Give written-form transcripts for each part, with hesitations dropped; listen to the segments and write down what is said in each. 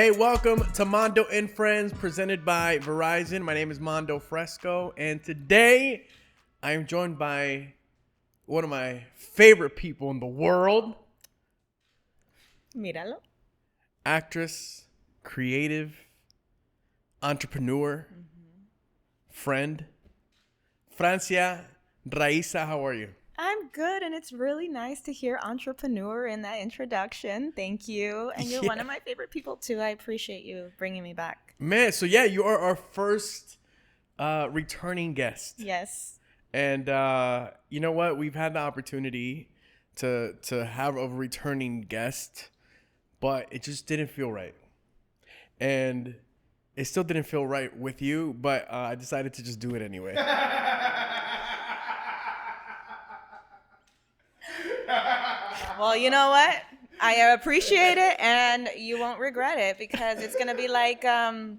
Hey, welcome to Mando Friends, presented by Verizon. My name is Mando Fresko, and today I am joined by one of my favorite people in the world. Míralo. Actress, creative, entrepreneur, friend, Francia Raisa. How are you? I'm good, and it's really nice to hear entrepreneur in that introduction. Thank you. And you're one of my favorite people, too. I appreciate you bringing me back. Man, so yeah, you are our first returning guest. Yes. And you know what? We've had the opportunity to have a returning guest, but it just didn't feel right. And it still didn't feel right with you, but I decided to just do it anyway. Well, you know what? I appreciate it, and you won't regret it because it's going to be like a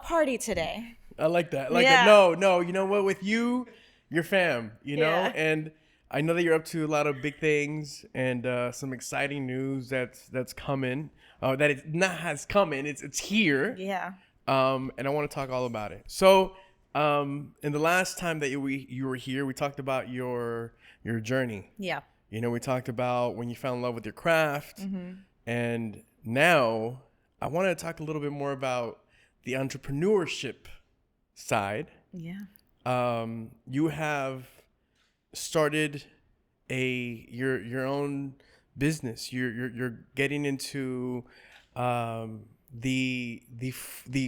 party today. I like that. No, you know what? With you, you're fam, you know? Yeah. And I know that you're up to a lot of big things and some exciting news that's coming. That it's not has coming, it's here. Yeah. And I want to talk all about it. So, in the last time that you were here, we talked about your journey. Yeah. You know, we talked about when you fell in love with your craft. Mm-hmm. And now I want to talk a little bit more about the entrepreneurship side. Yeah. You have started your own business. You're getting into the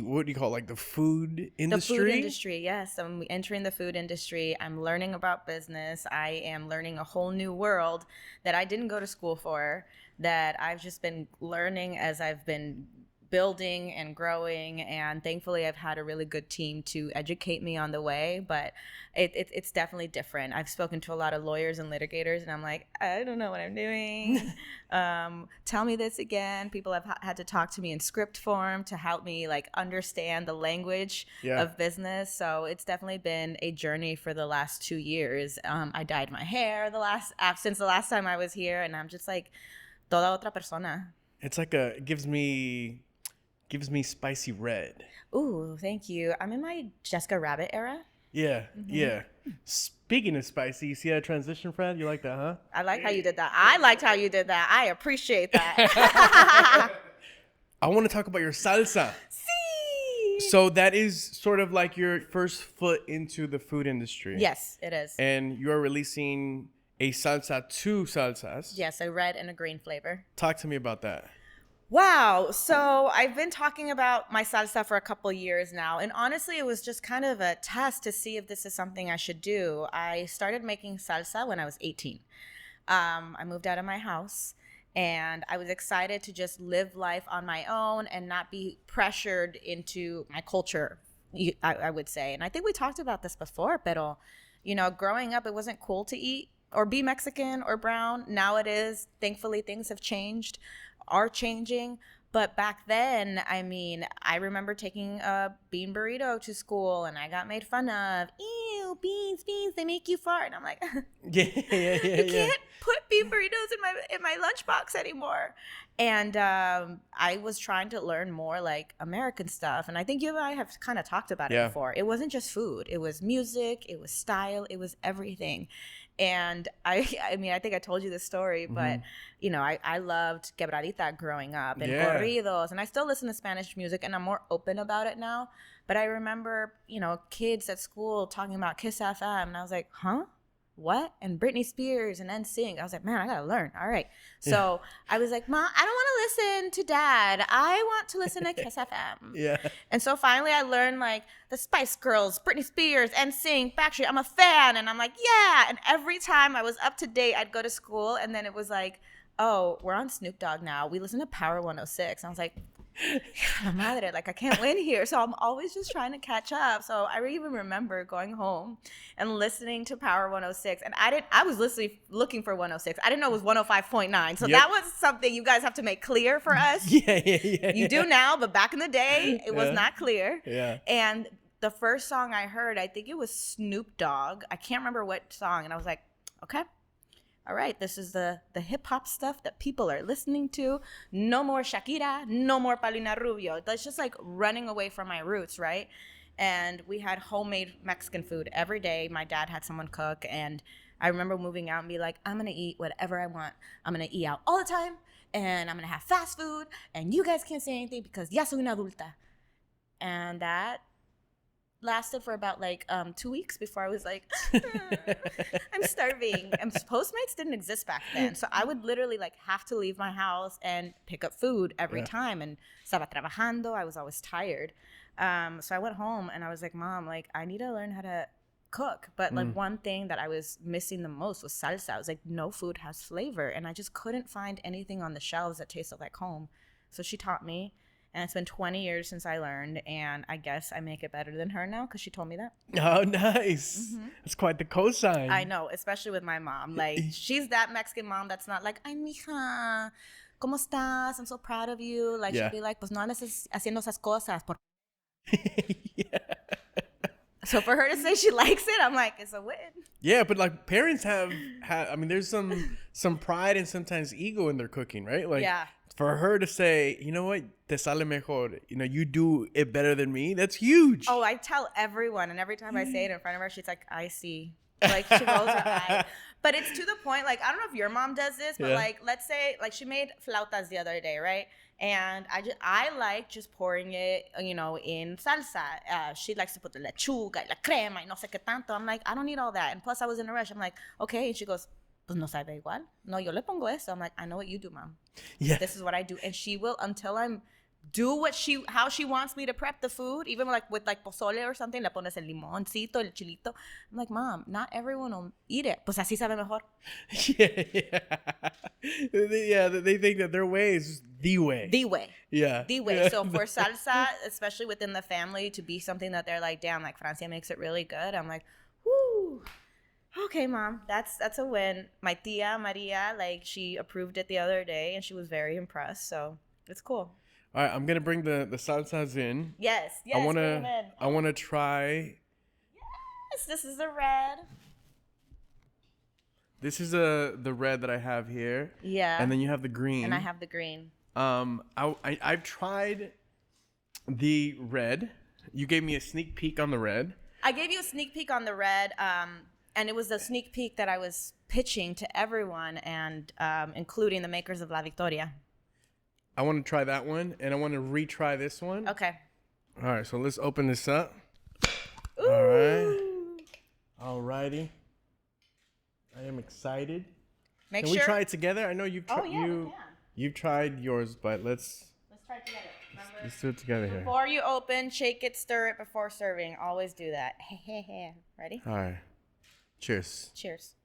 what do you call it, like the food industry? The food industry, yes. I'm entering the food industry. I'm learning about business. I am learning a whole new world that I didn't go to school for, that I've just been learning as I've been building and growing, and thankfully I've had a really good team to educate me on the way, but it's definitely different. I've spoken to a lot of lawyers and litigators, and I'm like, I don't know what I'm doing. Tell me this again. People have had to talk to me in script form to help me like understand the language of business. So it's definitely been a journey for the last 2 years. I dyed my hair since the last time I was here, and I'm just like toda otra persona. It's like it gives me spicy red. Ooh, thank you. I'm in my Jessica Rabbit era. Yeah, yeah. Speaking of spicy, you see that transition, Fred? You like that, huh? I like how you did that. I liked how you did that. I appreciate that. I want to talk about your salsa. See. So that is sort of like your first foot into the food industry. Yes, it is. And you are releasing a salsa, 2 salsas. Yes, a red and a green flavor. Talk to me about that. Wow. So I've been talking about my salsa for a couple years now. And honestly, it was just kind of a test to see if this is something I should do. I started making salsa when I was 18. I moved out of my house, and I was excited to just live life on my own and not be pressured into my culture, I would say. And I think we talked about this before, pero, you know, growing up, it wasn't cool to eat or be Mexican or brown. Now it is. Thankfully, things have changed. Are changing. But back then, I mean, I remember taking a bean burrito to school, and I got made fun of. Ew, beans, they make you fart. And I'm like, Yeah. you can't put bean burritos in my lunchbox anymore. And I was trying to learn more like American stuff. And I think you and I have kind of talked about it before. It wasn't just food. It was music. It was style. It was everything. And I mean, I think I told you this story, but, you know, I loved quebradita growing up and corridos, and I still listen to Spanish music, and I'm more open about it now. But I remember, you know, kids at school talking about Kiss FM, and I was like, huh? What? And Britney Spears and NSYNC. I was like, man, I gotta learn. All right. So I was like, Mom, I don't want to listen to Dad. I want to listen to Kiss FM. Yeah. And so finally I learned like the Spice Girls, Britney Spears, NSYNC, Backstreet. I'm a fan. And I'm like, yeah. And every time I was up to date, I'd go to school, and then it was like, oh, we're on Snoop Dogg now. We listen to Power 106. And I was like, la madre, like I can't win here. So I'm always just trying to catch up. So I even remember going home and listening to Power 106, and I was literally looking for 106. I didn't know it was 105.9. So that was something you guys have to make clear for us. You do now, but back in the day, it was not clear. Yeah. And the first song I heard, I think it was Snoop Dogg. I can't remember what song. And I was like, okay, all right, this is the hip hop stuff that people are listening to. No more Shakira, no more Paulina Rubio. That's just like running away from my roots, right? And we had homemade Mexican food every day. My dad had someone cook, and I remember moving out and be like, I'm gonna eat whatever I want. I'm gonna eat out all the time, and I'm gonna have fast food, and you guys can't say anything because ya soy una adulta. And that lasted for about like 2 weeks before I was like, I'm starving. And Postmates didn't exist back then, so I would literally like have to leave my house and pick up food every time. And estaba trabajando. I was always tired. So I went home and I was like, Mom, like I need to learn how to cook. But like one thing that I was missing the most was salsa. I was like, no food has flavor, and I just couldn't find anything on the shelves that tasted like home. So she taught me. And it's been 20 years since I learned, and I guess I make it better than her now because she told me that. Oh, nice. That's quite the cosign. I know, especially with my mom. Like, she's that Mexican mom that's not like, ay, mija, ¿cómo estás? I'm so proud of you. Like, she'll be like, pues no andes haciendo esas cosas. So for her to say she likes it, I'm like, it's a win. Yeah, but like parents have I mean, there's some pride and sometimes ego in their cooking, right? Like, for her to say, you know what, te sale mejor, you know, you do it better than me, that's huge. Oh, I tell everyone, and every time I say it in front of her, she's like, I see. Like, she rolls her eye. But it's to the point, like, I don't know if your mom does this, but like, let's say, like, she made flautas the other day, right? And I like just pouring it, you know, in salsa. She likes to put the lechuga, la crema, y no sé qué tanto. I'm like, I don't need all that. And plus, I was in a rush. I'm like, okay. And she goes, pues no sabe igual. No, yo le pongo eso. I'm like, I know what you do, Mom. Yeah. This is what I do. And she will, until I'm do how she wants me to prep the food, even like with like pozole or something, le pones el limoncito, el chilito. I'm like, Mom, not everyone will eat it. Pues así sabe mejor. They think that their way is the way. The way. Yeah. The way. So for salsa, especially within the family, to be something that they're like, damn, like Francia makes it really good. I'm like, whoo. Okay, Mom, that's a win. My tia Maria, like, she approved it the other day, and she was very impressed. So it's cool. All right, I'm gonna bring the salsas in. Yes. I wanna try. Yes, this is the red. This is the red that I have here. Yeah. And then you have the green. And I have the green. I've tried the red. You gave me a sneak peek on the red. I gave you a sneak peek on the red. And it was a sneak peek that I was pitching to everyone, and including the makers of La Victoria. I want to try that one, and I want to retry this one. Okay. All right, so let's open this up. Ooh. All right. All righty. I am excited. Can we try it together? I know you've you've tried yours, but let's try it together. Remember? Let's do it together here. Before you open, shake it, stir it before serving. Always do that. Ready? All right. Cheers. Cheers.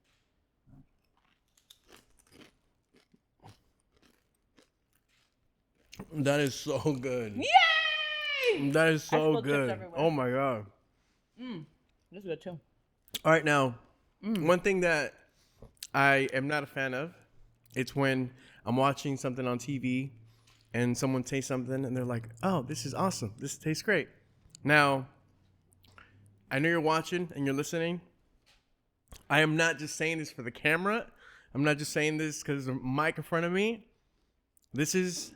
That is so good. Yay! That is so good. Oh my God. This is good too. All right, now, one thing that I am not a fan of, it's when I'm watching something on TV and someone says something and they're like, oh, this is awesome. This tastes great. Now, I know you're watching and you're listening. I am not just saying this for the camera. I'm not just saying this because there's a mic in front of me. This is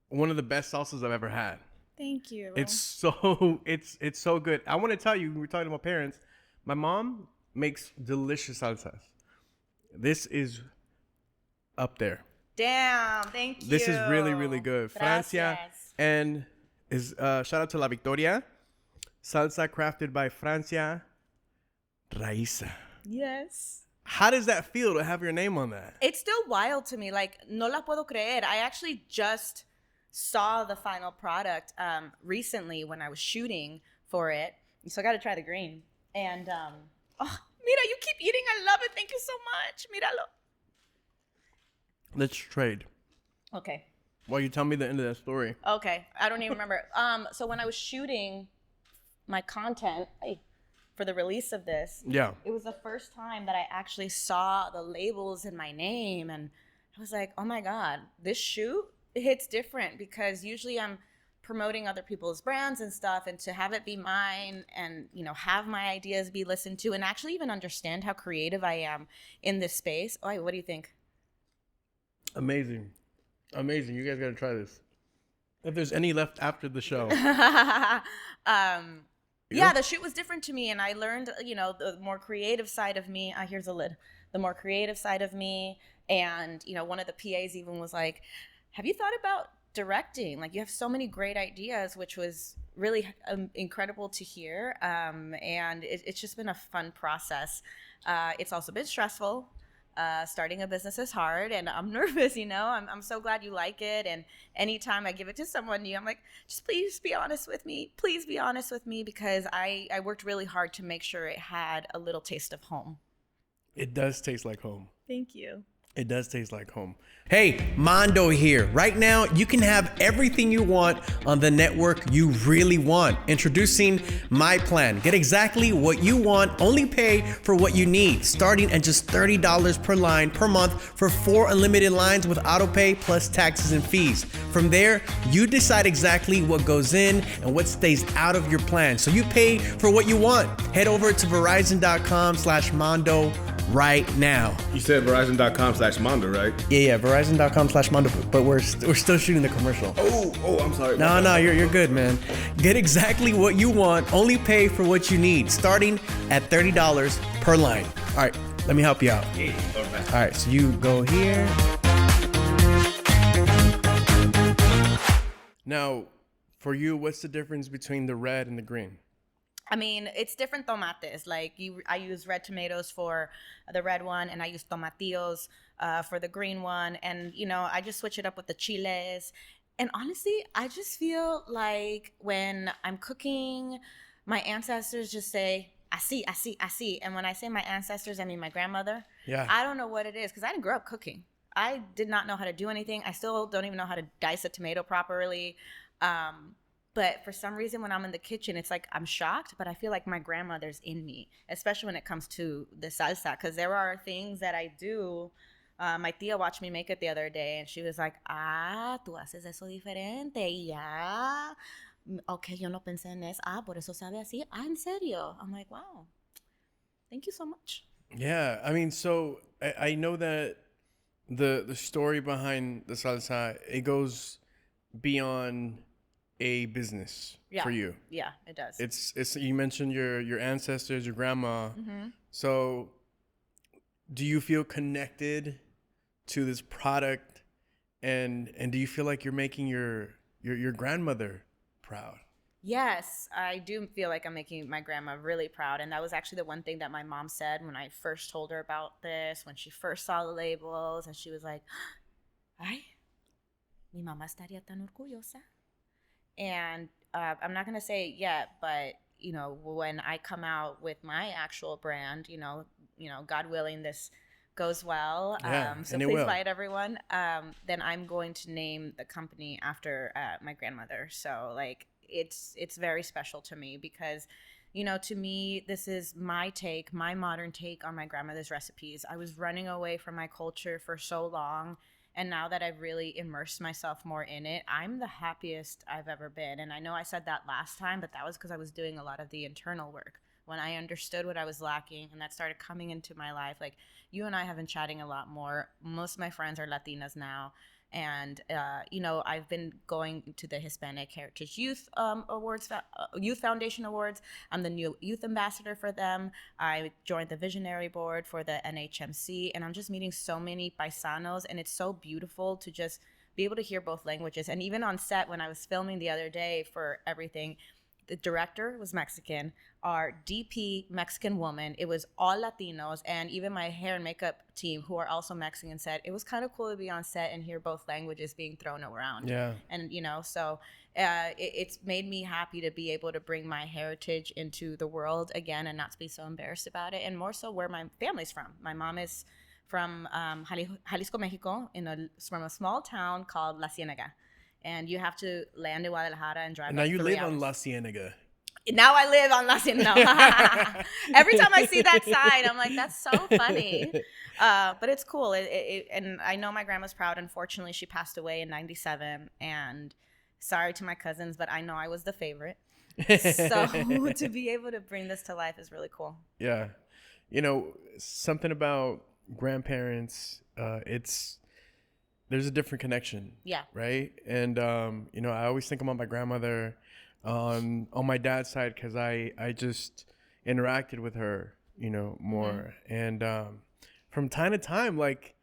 one of the best salsas I've ever had. Thank you. It's so good. I want to tell you, we were talking to my parents. My mom makes delicious salsas. This is up there. Damn, thank you. This is really, really good. Gracias. Francia, and is shout out to La Victoria. Salsa crafted by Francia Raisa. Yes. How does that feel to have your name on that? It's still wild to me. Like, no la puedo creer. I actually just saw the final product recently when I was shooting for it. So I got to try the green. And, oh, mira, you keep eating. I love it. Thank you so much. Míralo. Let's trade. Okay. Well, you tell me the end of that story. Okay. I don't even remember. So when I was shooting my content for the release of this, it was the first time that I actually saw the labels in my name. And I was like, oh my God, this shoot, it hits different, because usually I'm promoting other people's brands and stuff, and to have it be mine and, have my ideas be listened to and actually even understand how creative I am in this space. Oh, what do you think? Amazing. Amazing. You guys got to try this. If there's any left after the show. Yeah, the shoot was different to me, and I learned, the more creative side of me. Here's a lid. The more creative side of me, and one of the PAs even was like, "Have you thought about directing? Like, you have so many great ideas," which was really incredible to hear. And it's just been a fun process. It's also been stressful. Starting a business is hard, and I'm nervous, I'm so glad you like it. And anytime I give it to someone new, I'm like, just please be honest with me. Please be honest with me, because I worked really hard to make sure it had a little taste of home. It does taste like home. Thank you. It does taste like home. Hey, Mando here. Right now, you can have everything you want on the network you really want. Introducing my plan. Get exactly what you want, only pay for what you need. Starting at just $30 per line per month for 4 unlimited lines with autopay plus taxes and fees. From there, you decide exactly what goes in and what stays out of your plan. So you pay for what you want. Head over to Verizon.com/Mando right now. You said Verizon.com/Mando, right? Yeah, Verizon.com/Mando, but we're still shooting the commercial. Oh, I'm sorry. No, you're good, man. Get exactly what you want, only pay for what you need, starting at $30 per line. All right, let me help you out. Yeah, okay. All right, so you go here. Now, for you, what's the difference between the red and the green? I mean, it's different tomates. Like I use red tomatoes for the red one, and I use tomatillos for the green one. And, I just switch it up with the chiles. And honestly, I just feel like when I'm cooking, my ancestors just say, así, así, así. And when I say my ancestors, I mean my grandmother. Yeah. I don't know what it is, because I didn't grow up cooking. I did not know how to do anything. I still don't even know how to dice a tomato properly. But for some reason, when I'm in the kitchen, it's like I'm shocked, but I feel like my grandmother's in me, especially when it comes to the salsa, because there are things that I do. My tia watched me make it the other day, and she was like, tú haces eso diferente, ya. Okay, yo no pensé en eso. Por eso sabe así. En serio. I'm like, wow. Thank you so much. Yeah, I mean, so I know that the story behind the salsa, it goes beyond a business for you. Yeah, it does. It's you mentioned your ancestors, your grandma. Mm-hmm. So do you feel connected to this product, and do you feel like you're making your grandmother proud? Yes, I do feel like I'm making my grandma really proud. And that was actually the one thing that my mom said when I first told her about this, when she first saw the labels, and she was like, ay, mi mamá estaría tan orgullosa. And I'm not going to say it yet, but, when I come out with my actual brand, God willing, this goes well. Yeah, So and it please will. buy it, everyone. Then I'm going to name the company after my grandmother. So, like, it's very special to me because, to me, this is my modern take on my grandmother's recipes. I was running away from my culture for so long. And now that I've really immersed myself more in it, I'm the happiest I've ever been. And I know I said that last time, but that was because I was doing a lot of the internal work. When I understood what I was lacking and that started coming into my life, like you and I have been chatting a lot more. Most of my friends are Latinas now. And, I've been going to the Hispanic Heritage Youth Awards, Youth Foundation Awards. I'm the new youth ambassador for them. I joined the visionary board for the NHMC, and I'm just meeting so many paisanos, and it's so beautiful to just be able to hear both languages. And even on set, when I was filming the other day for everything, the director was Mexican, our DP Mexican woman. It was all Latinos, and even my hair and makeup team, who are also Mexican, said it was kind of cool to be on set and hear both languages being thrown around. Yeah. And it's made me happy to be able to bring my heritage into the world again and not to be so embarrassed about it, and more so where my family's from. My mom is from Jalisco, Mexico, from a small town called La Cienega. And you have to land in Guadalajara and drive. And now you 3 live hours. on La Cienega. Now I live on La Cienega. Every time I see that sign, I'm like, that's so funny. But it's cool. And I know my grandma's proud. Unfortunately, she passed away in 97. And Sorry to my cousins, but I know I was the favorite. So to be able to bring this to life is really cool. Yeah. Something about grandparents, there's a different connection. Yeah. Right. And, I always think about my grandmother on my dad's side because I just interacted with her, more. And from time to time, like,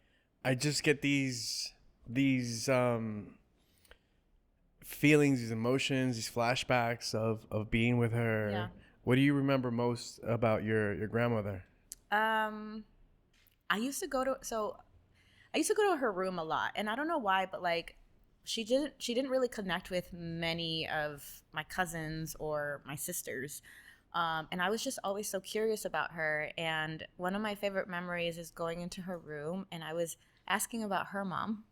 I just get these feelings, these emotions, these flashbacks of being with her. Yeah. What do you remember most about your grandmother? I used to go to her room a lot, and I don't know why, but like she didn't really connect with many of my cousins or my sisters. And I was just always so curious about her. And one of my favorite memories is going into her room, and I was asking about her mom.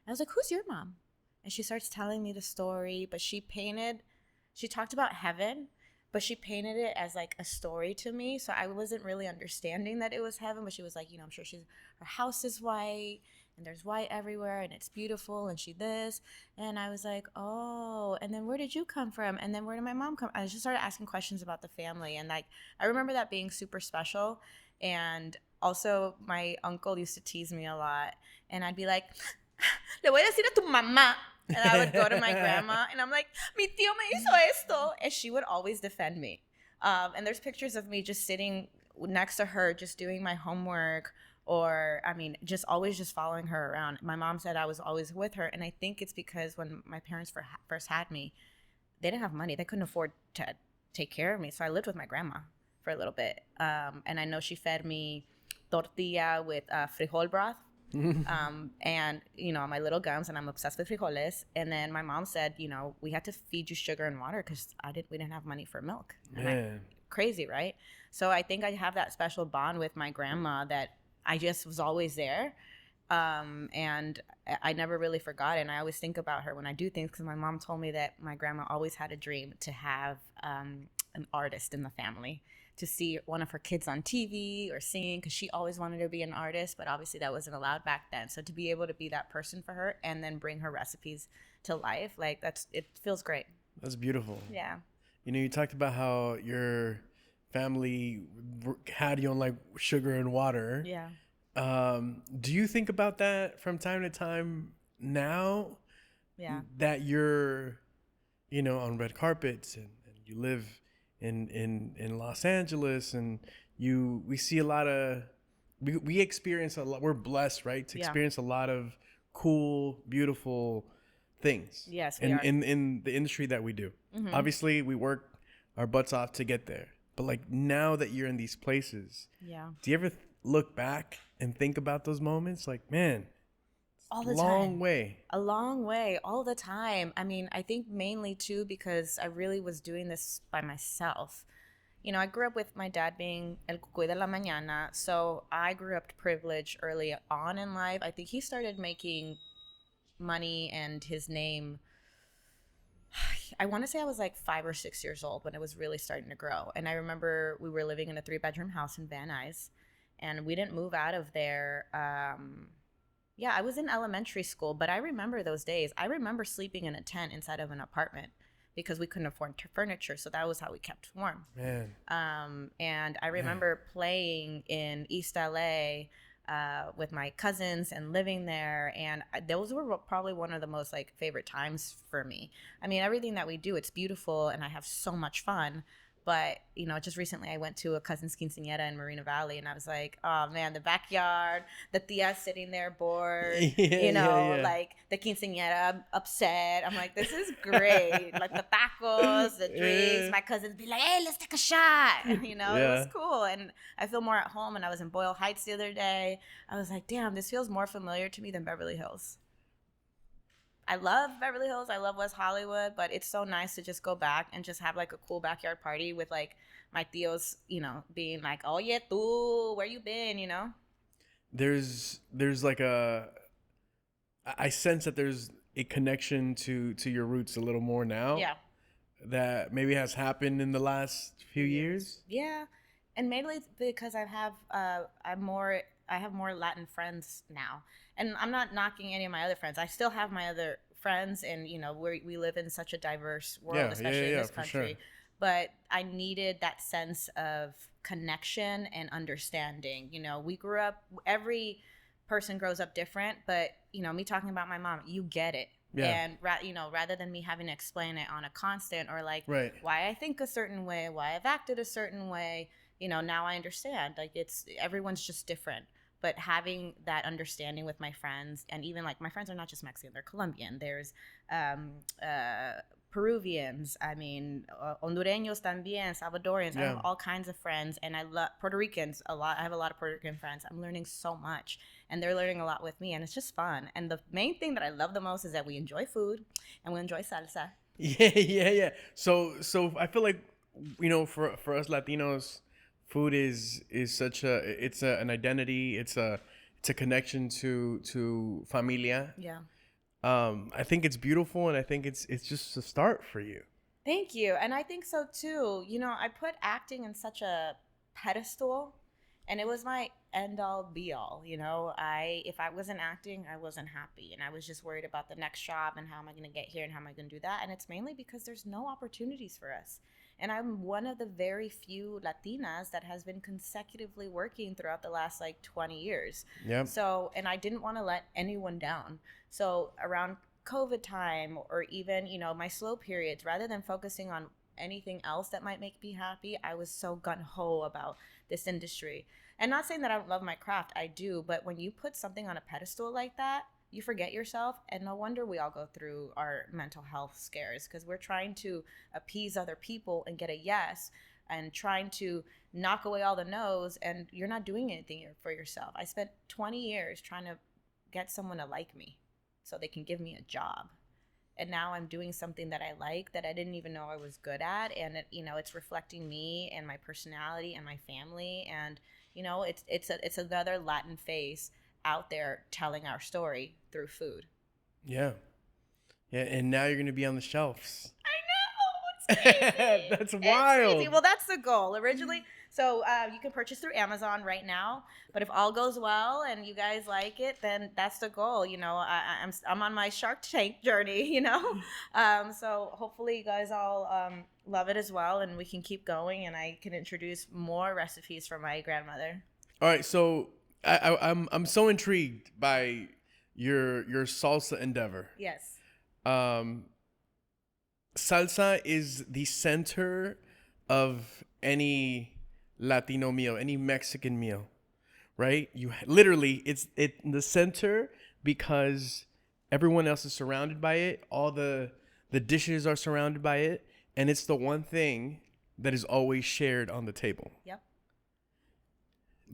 I was like, "Who's your mom?" And she starts telling me the story, but she talked about heaven, but she painted it as like a story to me. So I wasn't really understanding that it was heaven, but she was like, I'm sure her house is white and there's white everywhere and it's beautiful and she this. And I was like, oh, and then where did you come from? And then where did my mom come? I just started asking questions about the family. And like, I remember that being super special. And also my uncle used to tease me a lot, and I'd be like, le voy a decir a tu mamá. And I would go to my grandma and I'm like, mi tío me hizo esto. And she would always defend me. And there's pictures of me just sitting next to her, just doing my homework, or, just always just following her around. My mom said I was always with her. And I think it's because when my parents first had me, they didn't have money. They couldn't afford to take care of me. So I lived with my grandma for a little bit. And I know she fed me tortilla with frijol broth. And my little gums, and I'm obsessed with frijoles. And then my mom said, we had to feed you sugar and water because we didn't have money for milk. Crazy, right? So I think I have that special bond with my grandma that I just was always there. And I never really forgot it. And I always think about her when I do things, because my mom told me that my grandma always had a dream to have an artist in the family, to see one of her kids on TV or singing, because she always wanted to be an artist, but obviously that wasn't allowed back then. So to be able to be that person for her and then bring her recipes to life, like it feels great. That's beautiful. Yeah. You talked about how your family had you on like sugar and water. Yeah. Do you think about that from time to time now? Yeah. That you're, on red carpets and you live in Los Angeles, and we see a lot of, we experience a lot. We're blessed, right, to experience a lot of cool, beautiful things. Yes, we are. In the industry that we do. Mm-hmm. Obviously, we work our butts off to get there. But like, now that you're in these places, do you ever look back and think about those moments? Like, man, all the long time. way. A long way, all the time. I think mainly too because I really was doing this by myself. I grew up with my dad being el cucuy de la mañana, so I grew up privileged early on in life. I think he started making money and his name, I want to say I was like 5 or 6 years old when it was really starting to grow. And I remember we were living in a 3-bedroom house in Van Nuys, and we didn't move out of there. I was in elementary school, but I remember those days. I remember sleeping in a tent inside of an apartment because we couldn't afford furniture, so that was how we kept warm. Man. And I remember playing in East LA with my cousins and living there, and those were probably one of the most like favorite times for me. Everything that we do, it's beautiful, and I have so much fun. But, just recently I went to a cousin's quinceañera in Marina Valley, and I was like, oh, man, the backyard, the tia sitting there bored, like the quinceañera upset. I'm like, this is great. Like the tacos, the drinks, my cousins be like, hey, let's take a shot. It was cool. And I feel more at home. And I was in Boyle Heights the other day. I was like, damn, this feels more familiar to me than Beverly Hills. I love Beverly Hills. I love West Hollywood, but it's so nice to just go back and just have like a cool backyard party with like my tios, being like, oh yeah, tú, where you been, There's like I sense that there's a connection to your roots a little more now. Yeah. That maybe has happened in the last few years. Yeah. And mainly because I have more Latin friends now. And I'm not knocking any of my other friends. I still have my other friends, and we live in such a diverse world, Yeah, especially in yeah, this for country. sure. But I needed that sense of connection and understanding. We grew up, every person grows up different, but me talking about my mom, you get it. Yeah. And rather than me having to explain it on a constant, or like Right. why I think a certain way, why I've acted a certain way, now I understand. Like, everyone's just different. But having that understanding with my friends, and even like my friends are not just Mexican, they're Colombian. There's Peruvians, Hondureños también, Salvadorians. I Yeah. have all kinds of friends, and I love Puerto Ricans a lot. I have a lot of Puerto Rican friends. I'm learning so much, and they're learning a lot with me, and it's just fun. And the main thing that I love the most is that we enjoy food, and we enjoy salsa. Yeah. So I feel like, for us Latinos, food is such an identity. It's a connection to familia. Yeah. I think it's beautiful, and I think it's just a start for you. Thank you. And I think so too. I put acting in such a pedestal, and it was my end all be all. If I wasn't acting, I wasn't happy, and I was just worried about the next job and how am I going to get here and how am I going to do that. And it's mainly because there's no opportunities for us. And I'm one of the very few Latinas that has been consecutively working throughout the last like 20 years. Yeah. So, and I didn't want to let anyone down. So around COVID time, or even, my slow periods, rather than focusing on anything else that might make me happy, I was so gung-ho about this industry. And not saying that I don't love my craft, I do, but when you put something on a pedestal like that, you forget yourself, and no wonder we all go through our mental health scares, because we're trying to appease other people and get a yes, and trying to knock away all the no's, and you're not doing anything for yourself. I spent 20 years trying to get someone to like me so they can give me a job. And now I'm doing something that I like, that I didn't even know I was good at, and it's reflecting me and my personality and my family, and it's another Latin face out there telling our story through food. Yeah. And now you're gonna be on the shelves. I know, it's crazy. That's It's wild. crazy. Well, that's the goal originally. So you can purchase through Amazon right now, but if all goes well and you guys like it, then that's the goal. I'm on my Shark Tank journey. So hopefully you guys all love it as well, and we can keep going, and I can introduce more recipes from my grandmother. All right, so I'm so intrigued by your salsa endeavor. Yes. Salsa is the center of any Latino meal, any Mexican meal, right? It's in the center because everyone else is surrounded by it. All the dishes are surrounded by it, and it's the one thing that is always shared on the table. Yep.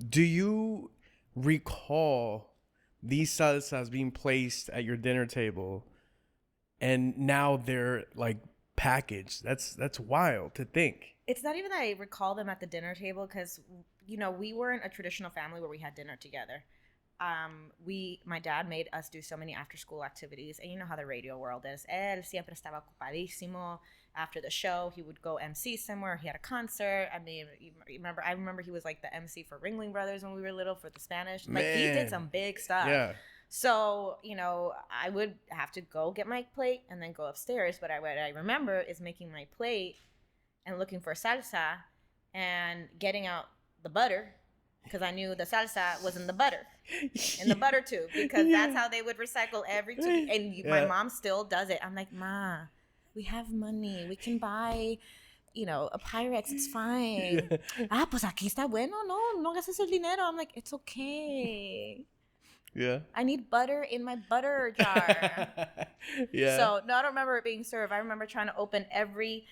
Do you recall these salsas being placed at your dinner table, and now they're like packaged? That's wild to think. It's not even that I recall them at the dinner table, because we weren't a traditional family where we had dinner together. My dad made us do so many after school activities, and you know how the radio world is. Él siempre estaba ocupadísimo. After the show, he would go MC somewhere. He had a concert. I remember he was like the MC for Ringling Brothers when we were little, for the Spanish. Like, he did some big stuff. Yeah. So, I would have to go get my plate and then go upstairs. But what I remember is making my plate and looking for salsa and getting out the butter, because I knew the salsa was in the butter, in the butter tube, because that's how they would recycle every tube. And my mom still does it. I'm like, Ma, we have money. We can buy, a Pyrex. It's fine. Pues aquí está bueno. No gastes el dinero. I'm like, it's okay. Yeah. I need butter in my butter jar. Yeah. So, no, I don't remember it being served. I remember trying to open every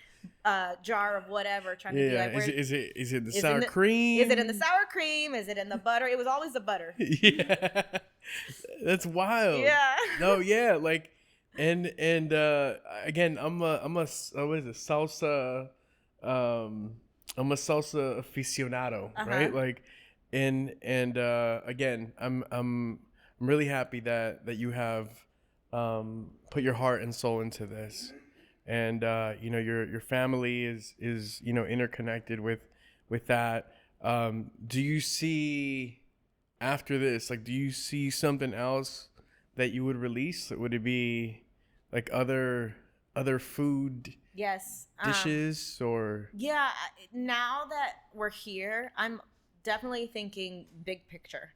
jar of whatever, trying to be like, is it the sour cream? Is it in the sour cream? Is it in the butter? It was always the butter. Yeah. That's wild. Yeah. No, yeah, like, and again, I'm a salsa aficionado, right? Like, and again, I'm really happy that you have put your heart and soul into this, and your family is interconnected with that. Do you see after this, like, do you see something else that you would release? Would it be like other food Yes. dishes or Yeah, now that we're here, I'm definitely thinking big picture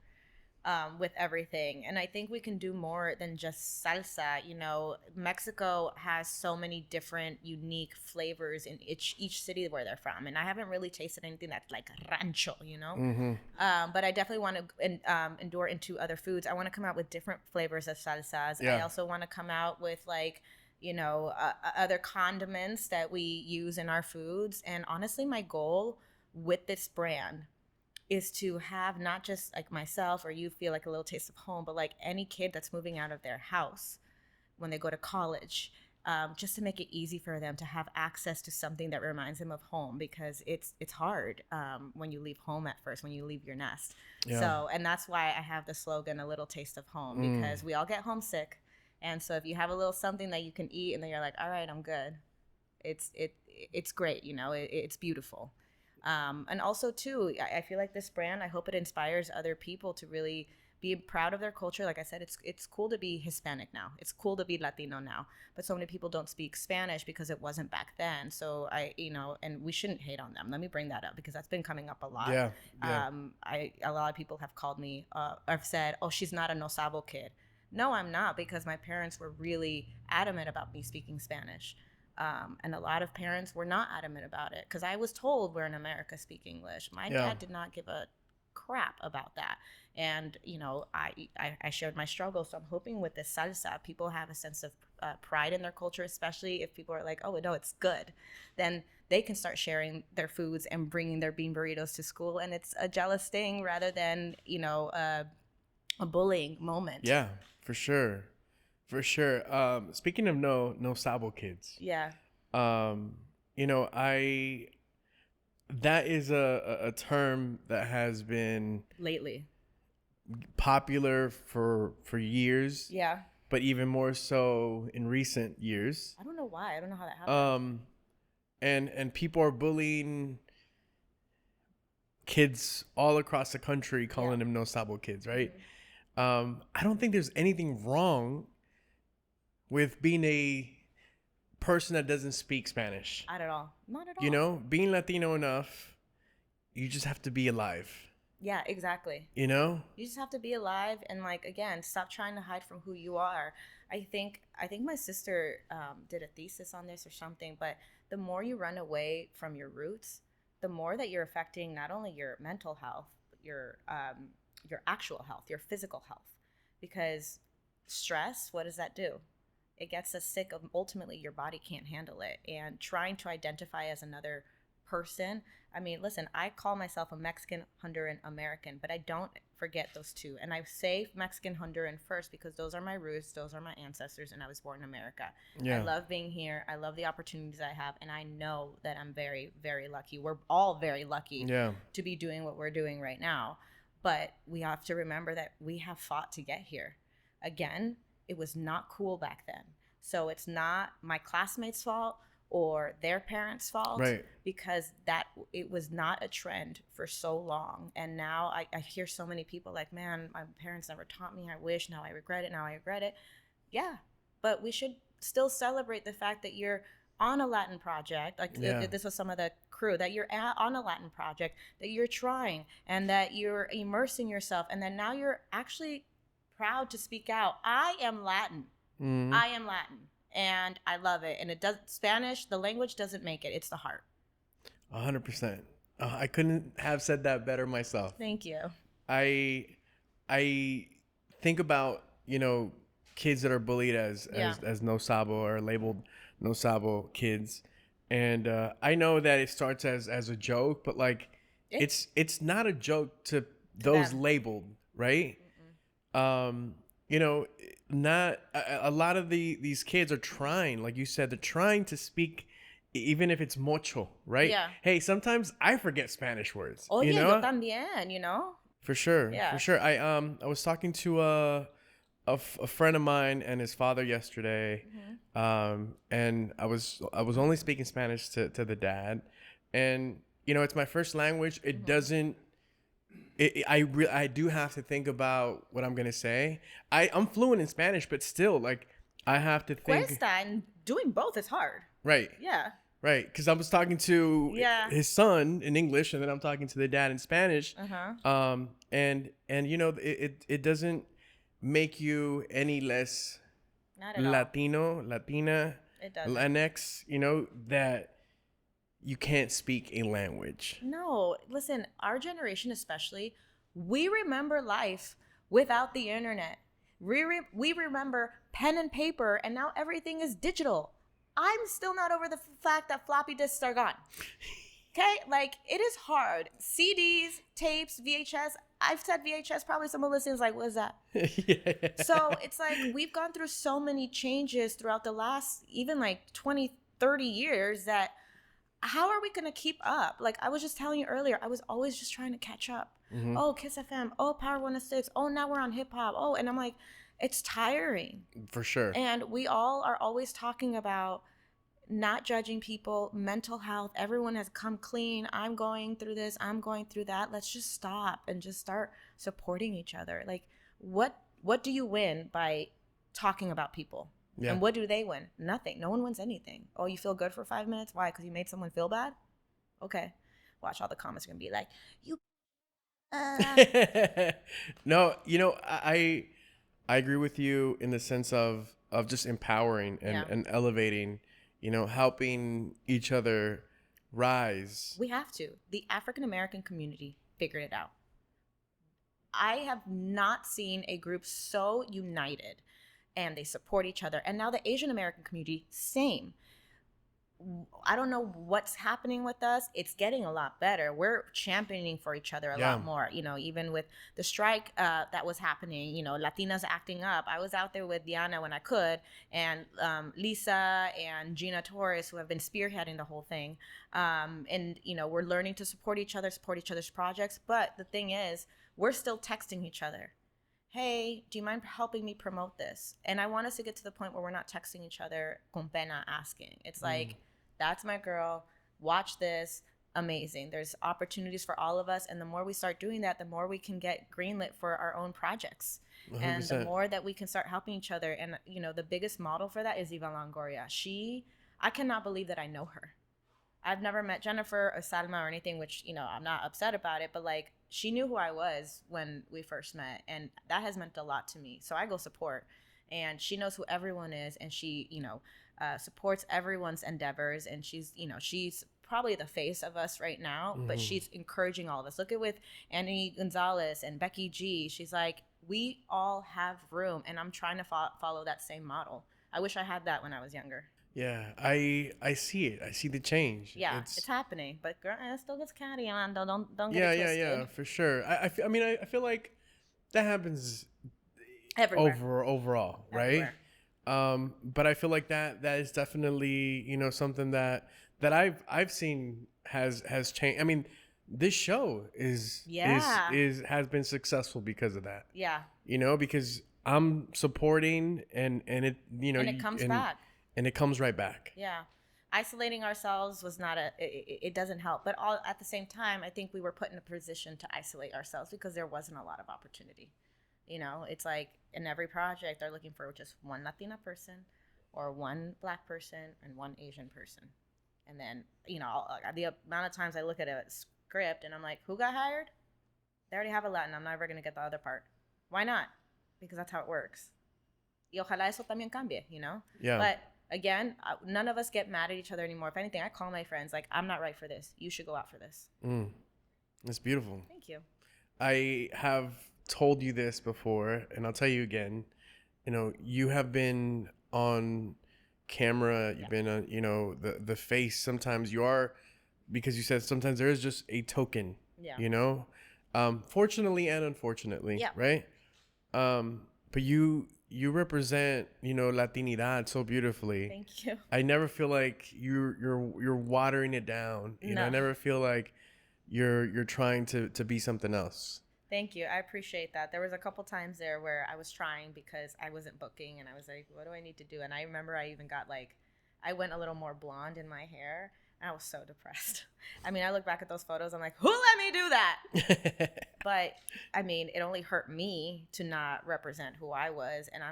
with everything. And I think we can do more than just salsa. You know, Mexico has so many different unique flavors in each city where they're from. And I haven't really tasted anything that's like rancho, you know? But I definitely want to endure into other foods. I want to come out with different flavors of salsas. I Yeah. also want to come out with like, you know, other condiments that we use in our foods. And honestly, my goal with this brand is to have not just like myself or you feel like a little taste of home, but like any kid that's moving out of their house when they go to college, just to make it easy for them to have access to something that reminds them of home, because it's hard when you leave home at first, when you leave your nest. Yeah. So, and that's why I have the slogan, a little taste of home, because we all get homesick. And so if you have a little something that you can eat and then you're like, all right, I'm good. It's great. You know, it's beautiful. And also too, I feel like this brand, I hope it inspires other people to really be proud of their culture. Like I said, it's cool to be Hispanic now. It's cool to be Latino now. But so many people don't speak Spanish because it wasn't back then. So and we shouldn't hate on them. Let me bring that up because that's been coming up a lot. Yeah. A lot of people have called me, I've said, oh, she's not a no sabo kid. No, I'm not, because my parents were really adamant about me speaking Spanish. And a lot of parents were not adamant about it because I was told we're in America, speak English. My dad did not give a crap about that. And, you know, I shared my struggle. So I'm hoping with this salsa, people have a sense of pride in their culture, especially if people are like, oh, no, it's good. Then they can start sharing their foods and bringing their bean burritos to school. And it's a jealous thing rather than, you know, a bullying moment. Yeah, for sure. For sure. Speaking of no sabo kids. Yeah. You know, that is a term that has been Lately. popular for years. Yeah. But even more so in recent years. I don't know why. I don't know how that happened. And people are bullying kids all across the country, calling them no sabo kids, right? I don't think there's anything wrong with being a person that doesn't speak Spanish. Not at all. Not at all. You know, being Latino enough, you just have to be alive. Yeah, exactly. You know? You just have to be alive and, like, again, stop trying to hide from who you are. I think my sister did a thesis on this or something, but the more you run away from your roots, the more that you're affecting not only your mental health, but your actual health, your physical health. Because stress, what does that do? It gets us sick. Ultimately, your body can't handle it. And trying to identify as another person. I mean, listen, I call myself a Mexican, Honduran, American, but I don't forget those two. And I say Mexican, Honduran first because those are my roots, those are my ancestors, and I was born in America. Yeah. I love being here. I love the opportunities I have, and I know that I'm very, very lucky. We're all very lucky to be doing what we're doing right now. But we have to remember that we have fought to get here. Again, it was not cool back then. So it's not my classmates' fault or their parents' fault, right? Because it was not a trend for so long. And now I hear so many people like, man, my parents never taught me. I wish. Now I regret it. Now I regret it. Yeah, but we should still celebrate the fact that you're on a Latin project. Like this was some of the crew, that you're on a Latin project, that you're trying, and that you're immersing yourself, and then now you're actually proud to speak out. I am Latin. Mm-hmm. I am Latin, and I love it. And it does Spanish. The language doesn't make it. It's the heart. 100%. I couldn't have said that better myself. Thank you. I think about, you know, kids that are bullied as no sabo or labeled no sabo kids, and I know that it starts as a joke, but like it's not a joke to those labeled, right? You know, not a lot of these kids are trying, like you said, they're trying to speak, even if it's mucho, right? Yeah. Hey, sometimes I forget Spanish words. Oh, you know? Yo también, you know? For sure. Yeah. For sure. I was talking to a friend of mine and his father yesterday, and I was only speaking Spanish to the dad, and you know, it's my first language. It doesn't. I do have to think about what I'm gonna say. I'm fluent in Spanish, but still, like, I have to think. Cuesta, and doing both is hard. Right. Yeah. Right. Because I was talking to Yeah. his son in English, and then I'm talking to the dad in Spanish. And you know, it doesn't make you any less Not at all. Latino, Latina, It doesn't. Latinx, you know, that you can't speak a language. No, listen, our generation especially, we remember life without the internet. We remember pen and paper, and now everything is digital. I'm still not over the fact that floppy disks are gone. Okay? Like, it is hard. CDs, tapes, VHS. I've said VHS, probably someone listening like, what is that? Yeah. So it's like we've gone through so many changes throughout the last even like 20, 30 years that how are we going to keep up? Like I was just telling you earlier, I was always just trying to catch up. Oh, Kiss FM. Oh, Power 106. Oh, now we're on hip hop. Oh, and I'm like, it's tiring. For sure. And we all are always talking about not judging people, mental health. Everyone has come clean. I'm going through this. I'm going through that. Let's just stop and just start supporting each other. Like, what do you win by talking about people? Yeah. And what do they win? Nothing. No one wins anything. Oh, you feel good for 5 minutes? Why? Because you made someone feel bad? Okay. Watch, all the comments are going to be like, you. No, you know, I agree with you in the sense of just empowering and elevating, you know, helping each other rise. We have to. The African American community figured it out. I have not seen a group so united and they support each other. And now the Asian American community, same. I don't know what's happening with us. It's getting a lot better. We're championing for each other a lot more. You know, even with the strike that was happening, you know, Latinas acting up. I was out there with Diana when I could, and Lisa and Gina Torres, who have been spearheading the whole thing. And, you know, we're learning to support each other's projects. But the thing is, we're still texting each other. Hey, do you mind helping me promote this? And I want us to get to the point where we're not texting each other con pena asking. It's like, that's my girl. Watch this. Amazing. There's opportunities for all of us. And the more we start doing that, the more we can get greenlit for our own projects. 100%. And the more that we can start helping each other. And, you know, the biggest model for that is Eva Longoria. I cannot believe that I know her. I've never met Jennifer or Salma or anything, which, you know, I'm not upset about it. But, like, she knew who I was when we first met. And that has meant a lot to me. So I go support. And she knows who everyone is. And she, you know, supports everyone's endeavors. And she's, you know, she's probably the face of us right now. But she's encouraging all of us. Look at with Annie Gonzalez and Becky G. She's like, we all have room. And I'm trying to follow that same model. I wish I had that when I was younger. Yeah, I see it. I see the change. Yeah, it's happening, but girl, it still gets catty, Mando. Don't get it twisted. Yeah, for sure. I feel like that happens everywhere. Overall, right? Everywhere. But I feel like that is definitely, you know, something that I've seen has changed. I mean, this show has been successful because of that. Yeah. You know, because I'm supporting and it, you know, and it comes back. And it comes right back. Yeah. Isolating ourselves was not it doesn't help. But at the same time, I think we were put in a position to isolate ourselves because there wasn't a lot of opportunity. You know, it's like in every project, they're looking for just one Latina person or one Black person and one Asian person. And then, you know, the amount of times I look at a script and I'm like, who got hired? They already have a Latin. I'm never going to get the other part. Why not? Because that's how it works. Y ojalá eso también cambie, you know? Yeah. But again, none of us get mad at each other anymore. If anything, I call my friends like, I'm not right for this. You should go out for this. That's beautiful. Thank you. I have told you this before, and I'll tell you again. You know, you have been on camera. You've been on, you know, the face. Sometimes you are, because you said sometimes there is just a token. Yeah. You know, fortunately and unfortunately. Yeah. Right. But you represent, you know, Latinidad so beautifully. Thank you. I never feel like you're watering it down. You know, I never feel like you're trying to be something else. Thank you. I appreciate that. There was a couple times there where I was trying because I wasn't booking and I was like, what do I need to do? And I remember I even got like, I went a little more blonde in my hair and I was so depressed. I mean, I look back at those photos, I'm like, who let me do that? But I mean, it only hurt me to not represent who I was. And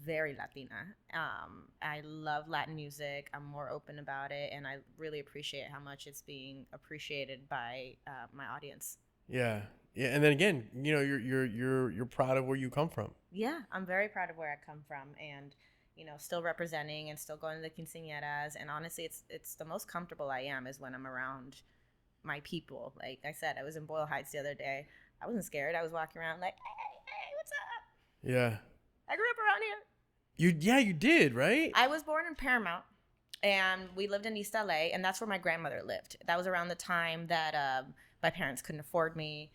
very Latina. I love Latin music. I'm more open about it, and I really appreciate how much it's being appreciated by my audience. Yeah. Yeah. And then again, you're proud of where you come from. Yeah, I'm very proud of where I come from, and still representing and still going to the quinceañeras. And honestly, it's the most comfortable I am is when I'm around my people. Like I said, I was in Boyle Heights the other day. I wasn't scared. I was walking around like, hey, what's up? Yeah. I grew up around here. You did, right? I was born in Paramount, and we lived in East LA, and that's where my grandmother lived. That was around the time that my parents couldn't afford me.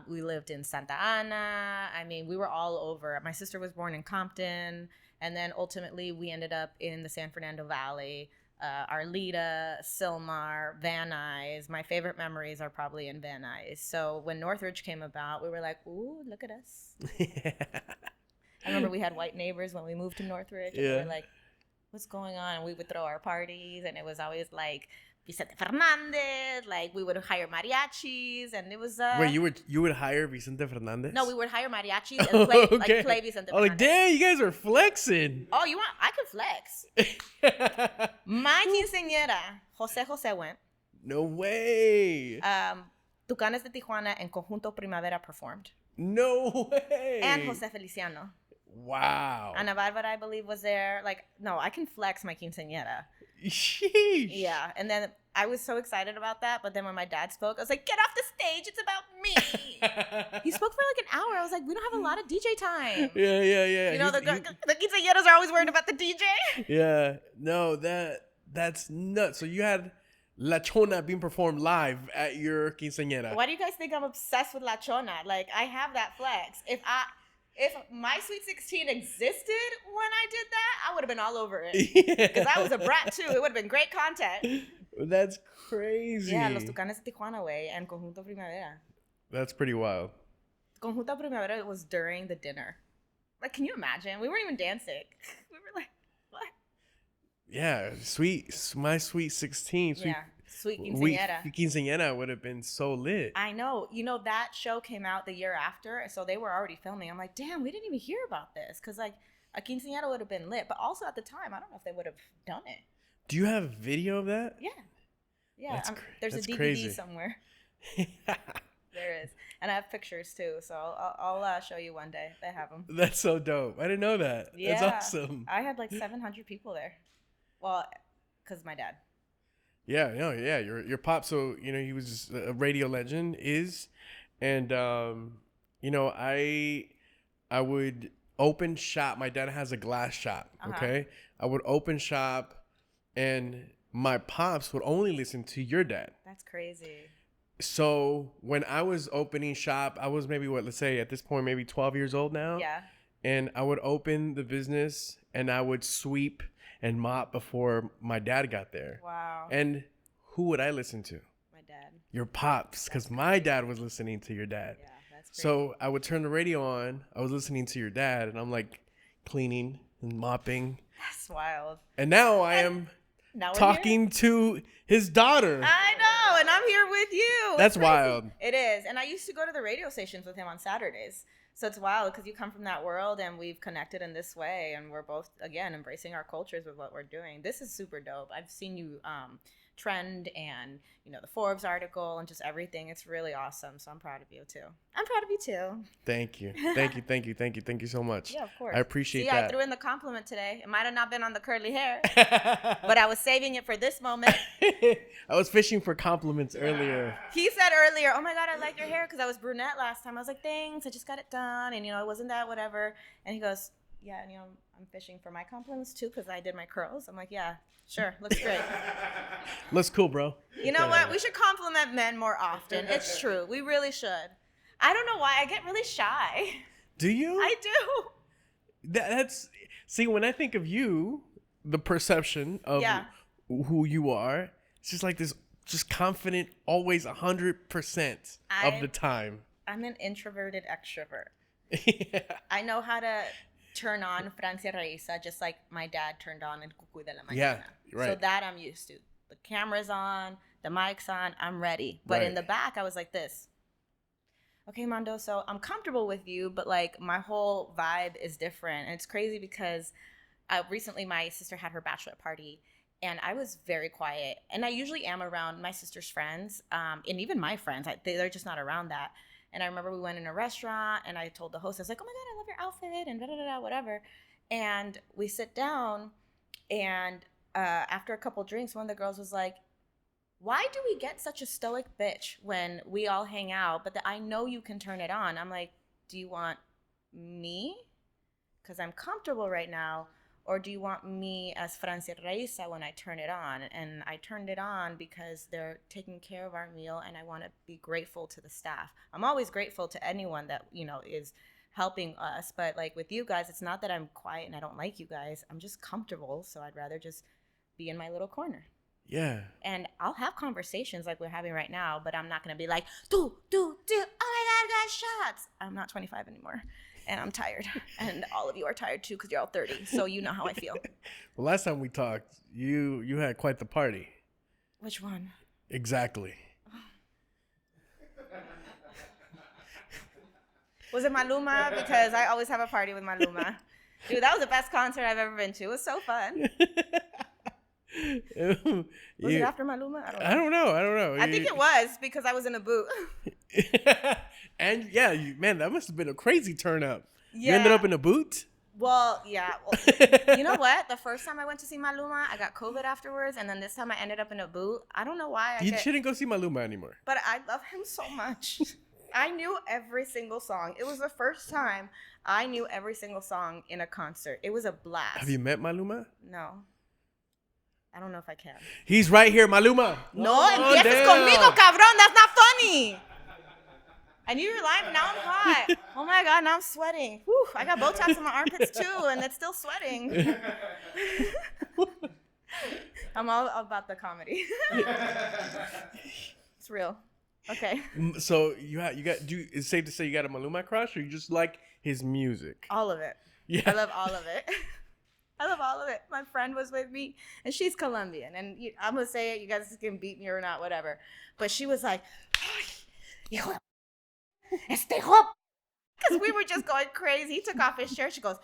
We lived in Santa Ana. I mean, we were all over. My sister was born in Compton, and then ultimately we ended up in the San Fernando Valley. Arleta, Sylmar, Van Nuys. My favorite memories are probably in Van Nuys. So when Northridge came about, we were like, ooh, look at us. Yeah. I remember we had white neighbors when we moved to Northridge. And we were like, what's going on? And we would throw our parties, and it was always like Vicente Fernandez. Like we would hire mariachis, and it was. Wait, you would hire Vicente Fernandez? No, we would hire mariachis and play Okay. like play Vicente Oh, Fernandez. like damn, you guys are flexing. Oh, you want? I could flex. My quinceañera, Jose went. No way. Tucanes de Tijuana and Conjunto Primavera performed. No way. And Jose Feliciano. Wow. Ana Barbara, I believe, was there. Like, no, I can flex my quinceañera. Sheesh. Yeah, and then I was so excited about that, but then when my dad spoke, I was like, get off the stage, it's about me. He spoke for like an hour. I was like, we don't have a lot of DJ time. Yeah. You know, the quinceañeras are always worried about the DJ. Yeah. No, that's nuts. So you had La Chona being performed live at your quinceañera. Why do you guys think I'm obsessed with La Chona? Like, I have that flex. If my Sweet 16 existed when I did that, I would have been all over it. Because I was a brat too. It would have been great content. That's crazy. Yeah, Los Tucanes de Tijuana way and Conjunto Primavera. That's pretty wild. Conjunto Primavera was during the dinner. Like, can you imagine? We weren't even dancing. We were like, what? Yeah, my sweet 16. Sweet quinceañera. Quinceañera would have been so lit. I know. You know, that show came out the year after, so they were already filming. I'm like, damn, we didn't even hear about this. Because, like, a quinceañera would have been lit. But also at the time, I don't know if they would have done it. Do you have video of that? Yeah. Yeah. There's a DVD crazy. somewhere. There is. And I have pictures, too. So I'll show you one day. They have them. That's so dope. I didn't know that. Yeah. That's awesome. I had, like, 700 people there. Well, because my dad. Yeah, no, yeah. Your pop, so he was just a radio legend, and I would open shop. My dad has a glass shop. Okay, I would open shop, and my pops would only listen to your dad. That's crazy. So when I was opening shop, I was maybe let's say at this point maybe 12 years old now. Yeah. And I would open the business, and I would sweep and mop before my dad got there. Wow. And who would I listen to? My dad. Your pops, because my dad was listening to your dad. Yeah, that's crazy. So I would turn the radio on. I was listening to your dad, and I'm like cleaning and mopping. That's wild. And now I am talking to his daughter. I know, and I'm here with you. That's wild. It is. And I used to go to the radio stations with him on Saturdays. So it's wild because you come from that world and we've connected in this way, and we're both, again, embracing our cultures with what we're doing. This is super dope. I've seen you trend and, the Forbes article and just everything. It's really awesome. So I'm proud of you too. I'm proud of you too. Thank you so much. Yeah, of course. I appreciate that. I threw in the compliment today. It might have not been on the curly hair, but I was saving it for this moment. I was fishing for compliments earlier. He said earlier, oh my God, I like your hair because I was brunette last time. I was like, thanks, I just got it done. And, it wasn't that whatever. And he goes, yeah, and, I'm fishing for my compliments too because I did my curls. I'm like, yeah, sure, looks great. Looks cool, bro. You know what? We should compliment men more often. It's true. We really should. I don't know why. I get really shy. Do you? I do. That's see, when I think of you, the perception of who you are, it's just like this, just confident, always 100% of the time. I'm an introverted extrovert. Yeah. I know how to turn on Francia Raisa just like my dad turned on El Cucuy de la Mañana. Yeah, right. So that I'm used to. The camera's on, the mic's on, I'm ready. But in the back, I was like this. okay, Mando, so I'm comfortable with you, but like my whole vibe is different. And it's crazy because recently my sister had her bachelorette party and I was very quiet. And I usually am around my sister's friends, and even my friends. They're just not around that. And I remember we went in a restaurant and I told the host, I was like, oh my God, I love your outfit and da da da, whatever. And we sit down and after a couple drinks, one of the girls was like, why do we get such a stoic bitch when we all hang out, but I know you can turn it on? I'm like, do you want me? Because I'm comfortable right now. Or do you want me as Francia Raisa when I turn it on? And I turned it on because they're taking care of our meal and I want to be grateful to the staff. I'm always grateful to anyone that, is helping us. But like with you guys, it's not that I'm quiet and I don't like you guys. I'm just comfortable. So I'd rather just be in my little corner. Yeah. And I'll have conversations like we're having right now, but I'm not going to be like, do, oh my God, guys, shots. I'm not 25 anymore. And I'm tired. And all of you are tired too because you're all 30. So you know how I feel. Well, last time we talked, you had quite the party. Which one? Exactly. Was it Maluma? Because I always have a party with Maluma. Dude, that was the best concert I've ever been to. It was so fun. Was it after Maluma? I don't know. I think it was because I was in a boot. And yeah, man, that must have been a crazy turn up. Yeah. You ended up in a boot? Well, yeah. Well, you know what? The first time I went to see Maluma, I got COVID afterwards. And then this time I ended up in a boot. I don't know why. You shouldn't go see Maluma anymore. But I love him so much. I knew every single song. It was the first time I knew every single song in a concert. It was a blast. Have you met Maluma? No. I don't know if I can. He's right here, Maluma. No, empieces conmigo, cabrón. That's not funny. And you were lying, now I'm hot. Oh my God, now I'm sweating. Whew, I got Botox in my armpits too, and it's still sweating. I'm all about the comedy. It's real. Okay. So it's safe to say you got a Maluma crush, or you just like his music? All of it. Yeah. I love all of it. I love all of it. My friend was with me, and she's Colombian. And I'm going to say it. You guys can beat me or not, whatever. But she was like, hijo because we were just going crazy. He took off his shirt. She goes,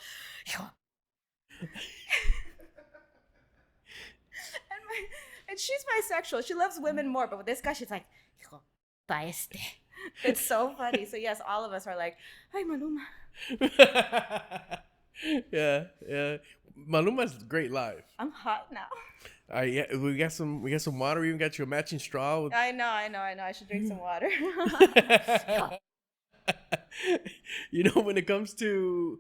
and she's bisexual. She loves women more. But with this guy, she's like, it's so funny. So yes, all of us are like, hi, Maluma. Yeah. Maluma's great live. I'm hot now. Yeah, we got some water. We even got you a matching straw. I know. I should drink some water. When it comes to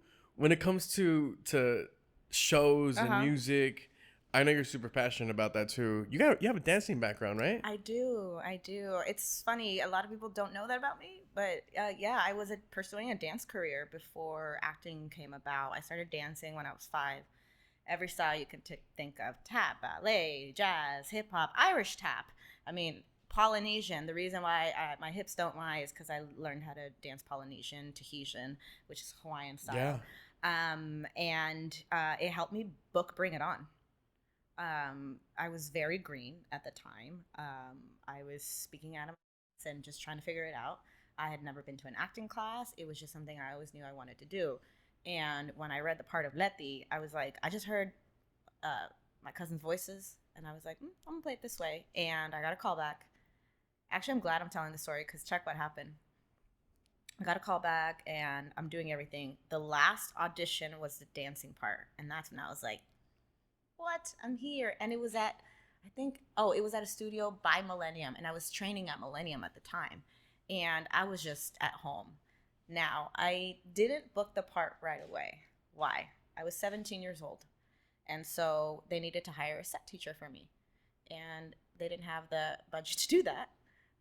shows and music, I know you're super passionate about that too. You have a dancing background, right? I do. It's funny. A lot of people don't know that about me, but yeah, I was pursuing a dance career before acting came about. I started dancing when I was 5. Every style you can think of: tap, ballet, jazz, hip hop, Irish tap. I mean, Polynesian. The reason why my hips don't lie is because I learned how to dance Polynesian, Tahitian, which is Hawaiian style. Yeah. And it helped me book Bring It On. I was very green at the time. I was speaking out of my and just trying to figure it out. I had never been to an acting class. It was just something I always knew I wanted to do. And when I read the part of Letty, I was like, I just heard my cousin's voices, and I was like, I'm gonna play it this way. And I got a call back. Actually, I'm glad I'm telling the story because check what happened. I got a call back, and I'm doing everything. The last audition was the dancing part, and that's when I was like, what? I'm here. And it was at a studio by Millennium, and I was training at Millennium at the time, and I was just at home. Now, I didn't book the part right away. Why? I was 17 years old, and so they needed to hire a set teacher for me, and they didn't have the budget to do that.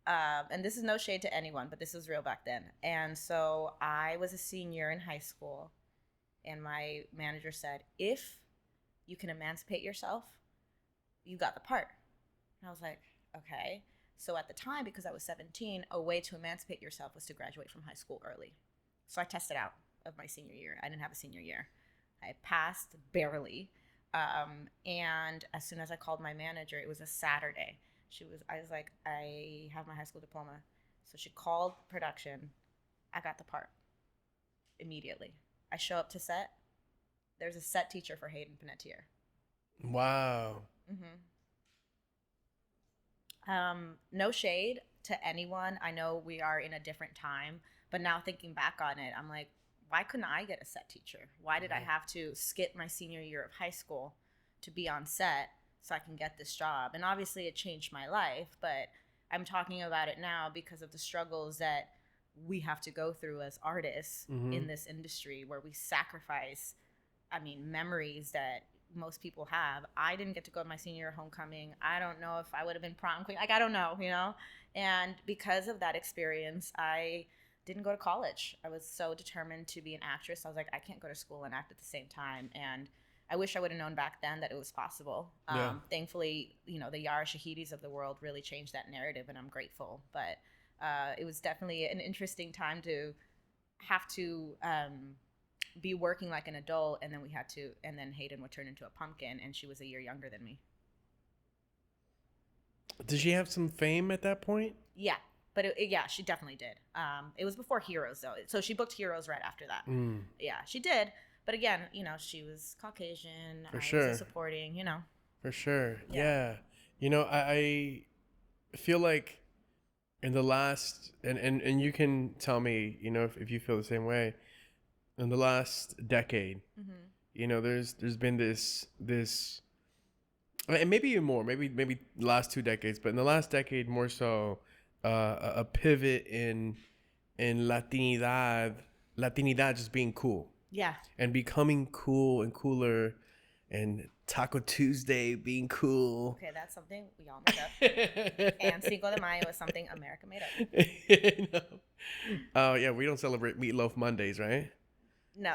And this is no shade to anyone, but this was real back then. And so I was a senior in high school, and my manager said, if you can emancipate yourself, you got the part. And I was like, okay. So at the time, because I was 17, a way to emancipate yourself was to graduate from high school early. So I tested out of my senior year. I didn't have a senior year. I passed barely. And as soon as I called my manager, it was a Saturday. I was like, I have my high school diploma. So she called production, I got the part immediately. I show up to set. There's a set teacher for Hayden Panettiere. Wow. No shade to anyone. I know we are in a different time, but now thinking back on it, I'm like, why couldn't I get a set teacher? Why did I have to skip my senior year of high school to be on set so I can get this job? And obviously it changed my life, but I'm talking about it now because of the struggles that we have to go through as artists in this industry where we sacrifice, memories that most people have. I didn't get to go to my senior year homecoming. I don't know if I would have been prom queen. Like, I don't know, And because of that experience, I didn't go to college. I was so determined to be an actress. I was like, I can't go to school and act at the same time. And I wish I would have known back then that it was possible. Thankfully, the Yara Shahidis of the world really changed that narrative, and I'm grateful. But it was definitely an interesting time to have to be working like an adult, and then Hayden would turn into a pumpkin, and she was a year younger than me. Did she have some fame at that point? Yeah, but she definitely did. It was before Heroes, though, so she booked Heroes right after that. Yeah, she did. But again, she was Caucasian. For I sure. was supporting, For sure. Yeah. I feel like in the last, and you can tell me, if you feel the same way, in the last decade, there's been this, and maybe even more, maybe the last 2 decades, but in the last decade more so, a pivot in Latinidad just being cool. Yeah. And becoming cool and cooler, and Taco Tuesday being cool. Okay, that's something we all made up. And Cinco de Mayo is something America made up. Oh, yeah, we don't celebrate Meatloaf Mondays, right? No.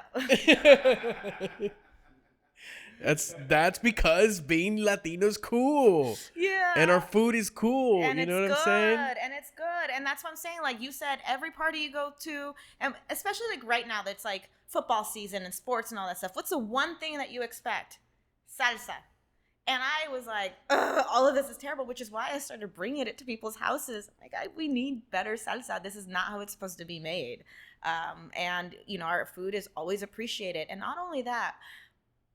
That's because being Latino's cool. Yeah. And our food is cool. And you know it's what I'm saying? And it's good. And that's what I'm saying. Like you said, every party you go to, and especially like right now that's like football season and sports and all that stuff. What's the one thing that you expect? Salsa. And I was like, all of this is terrible, which is why I started bringing it to people's houses. Like, we need better salsa. This is not how it's supposed to be made. And, our food is always appreciated. And not only that,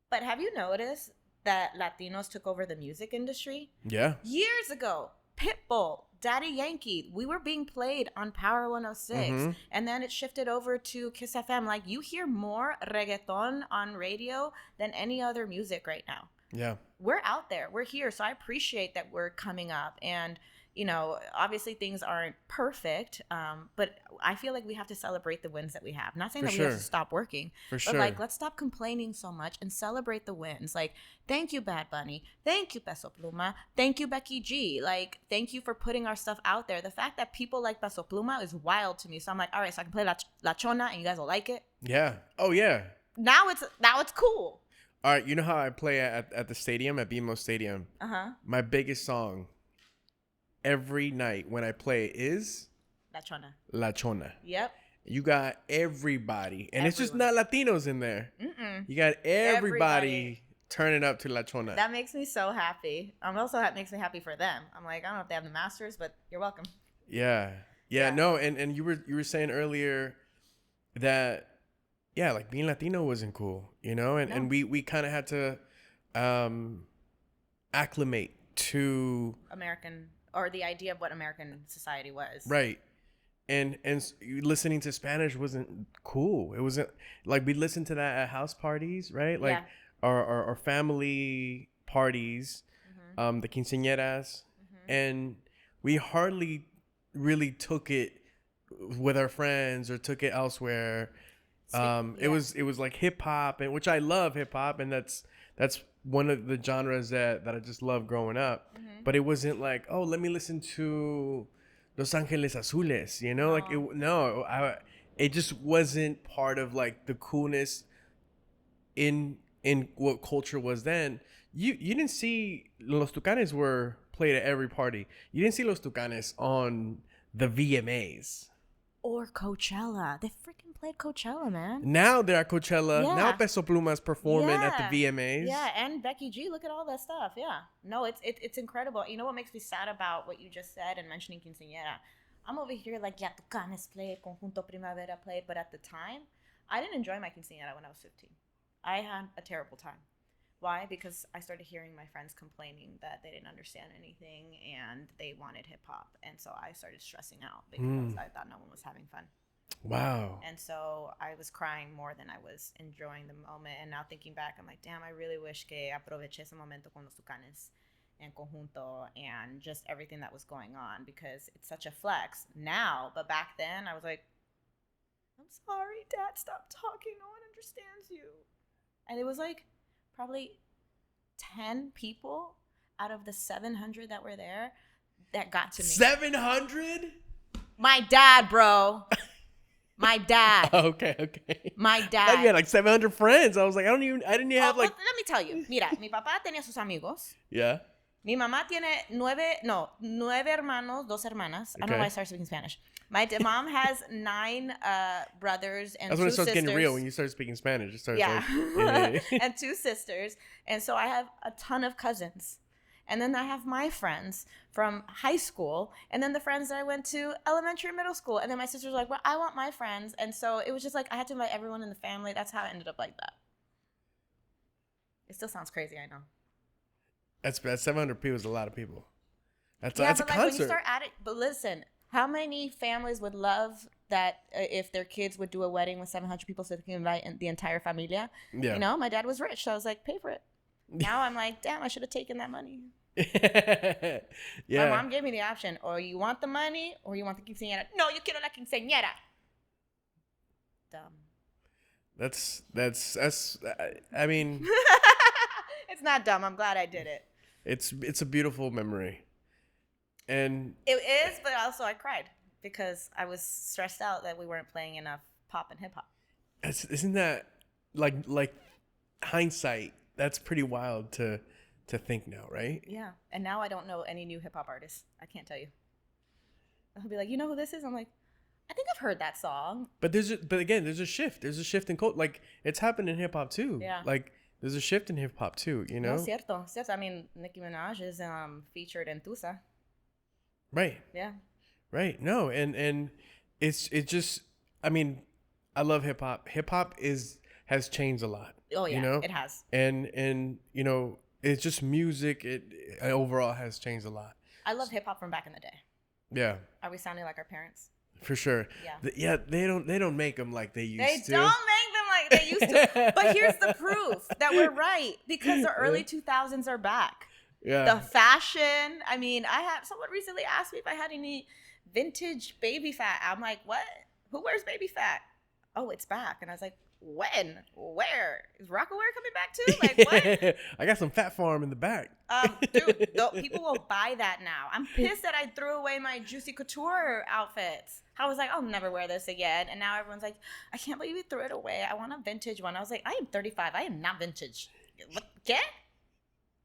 but have you noticed that Latinos took over the music industry? Yeah. Years ago, Pitbull, Daddy Yankee, we were being played on Power 106. And then it shifted over to Kiss FM. Like, you hear more reggaeton on radio than any other music right now. Yeah. We're out there. We're here. So I appreciate that we're coming up. And, obviously things aren't perfect, but I feel like we have to celebrate the wins that we have. Not saying that we have to stop working, but like, let's stop complaining so much and celebrate the wins. Like, thank you, Bad Bunny. Thank you, Peso Pluma. Thank you, Becky G. Like, thank you for putting our stuff out there. The fact that people like Peso Pluma is wild to me. So I'm like, all right, so I can play La Chona and you guys will like it. Yeah. Oh, yeah. Now it's cool. All right. You know how I play at the stadium, at BMO Stadium? My biggest song every night when I play is La Chona. Yep. You got everybody, and it's just not Latinos in there. You got everybody turning up to La Chona. That makes me so happy. Also, that makes me happy for them. I'm like, I don't know if they have the masters, but you're welcome. Yeah. No, and you were saying earlier that like being Latino wasn't cool, and we kind of had to acclimate to American, or the idea of what American society was. Right. And listening to Spanish wasn't cool. It wasn't like we listened to that at house parties, right? Like our family parties, the quinceañeras, and we hardly really took it with our friends or took it elsewhere. It was like hip hop, and which I love hip hop, and that's one of the genres that I just love growing up. But it wasn't like, oh, let me listen to Los Angeles Azules, like it just wasn't part of like the coolness in what culture was then. You didn't see Los Tucanes were played at every party. You didn't see Los Tucanes on the VMAs. Or Coachella. They freaking played Coachella, man. Now they're at Coachella. Yeah. Now Peso Pluma's performing at the VMAs. Yeah, and Becky G. Look at all that stuff. Yeah. No, it's incredible. You know what makes me sad about what you just said and mentioning quinceañera? I'm over here like, yeah, Tucanes played, Conjunto Primavera played. But at the time, I didn't enjoy my quinceañera when I was 15. I had a terrible time. Why? Because I started hearing my friends complaining that they didn't understand anything and they wanted hip hop. And so I started stressing out because I thought no one was having fun. Wow. And so I was crying more than I was enjoying the moment. And now thinking back, I'm like, damn, I really wish que aproveché ese momento con los Tucanes and Conjunto and just everything that was going on, because it's such a flex now. But back then I was like, I'm sorry, Dad, stop talking. No one understands you. And it was like probably 10 people out of the 700 that were there that got to me. 700? My dad, bro. My dad. Okay. My I dad. had like 700 friends. I was like, I didn't even have like. Well, let me tell you. Mira, mi papá tenía sus amigos. Yeah. Mi mamá tiene 9 hermanos, 2 hermanas. I don't know why I started speaking Spanish. My mom has 9 brothers and 2 sisters. That's when it starts getting real, when you start speaking Spanish. It starts and 2 sisters. And so I have a ton of cousins. And then I have my friends from high school. And then the friends that I went to elementary and middle school. And then my sister's like, well, I want my friends. And so it was just like I had to invite everyone in the family. That's how it ended up like that. It still sounds crazy, I know. That's 700 people is a lot of people. That's Yeah, a but concert. when you start adding, but listen, how many families would love that if their kids would do a wedding with 700 people so they can invite the entire familia? Yeah. You know, my dad was rich, so I was like, pay for it. Now I'm like, damn, I should have taken that money. Yeah. My mom gave me the option, or you want the money, or you want the quinceañera. No, yo quiero la quinceañera. Dumb. That's. I mean, It's not dumb. I'm glad I did it. it's a beautiful memory, and It is, but also I cried because I was stressed out that we weren't playing enough pop and hip hop. isn't that like hindsight? That's pretty wild to think now, right? Yeah. And now I don't know any new hip hop artists. I can't tell you. I'll be like, you know who this is? I'm like, I think I've heard that song. But again, there's a shift. There's a shift in code. Like it's happened in hip hop too. Yeah. Like there's a shift in hip hop too. You know. No, cierto. I mean, Nicki Minaj is featured in Tusa. Right. Yeah. Right. No, and it's just. I mean, I love hip hop. Hip hop has changed a lot. Oh yeah, you know? It has. And you know, it's just music. It overall has changed a lot. I love hip hop from back in the day. Yeah. Are we sounding like our parents? For sure. Yeah. They don't make them like they used to. They don't make them like they used to. But here's the proof that we're right, because the early 2000s are back. Yeah. The fashion. I mean, someone recently asked me if I had any vintage baby fat. I'm like, what? Who wears baby fat? Oh, it's back. And I was like, when? Where? Is Rockaware coming back too? Like, what? I got some Fat Farm in the back. Dude, people will buy that now. I'm pissed that I threw away my Juicy Couture outfits. I was like, I'll never wear this again. And now everyone's like, I can't believe you threw it away. I want a vintage one. I was like, I am 35. I am not vintage. What? Get?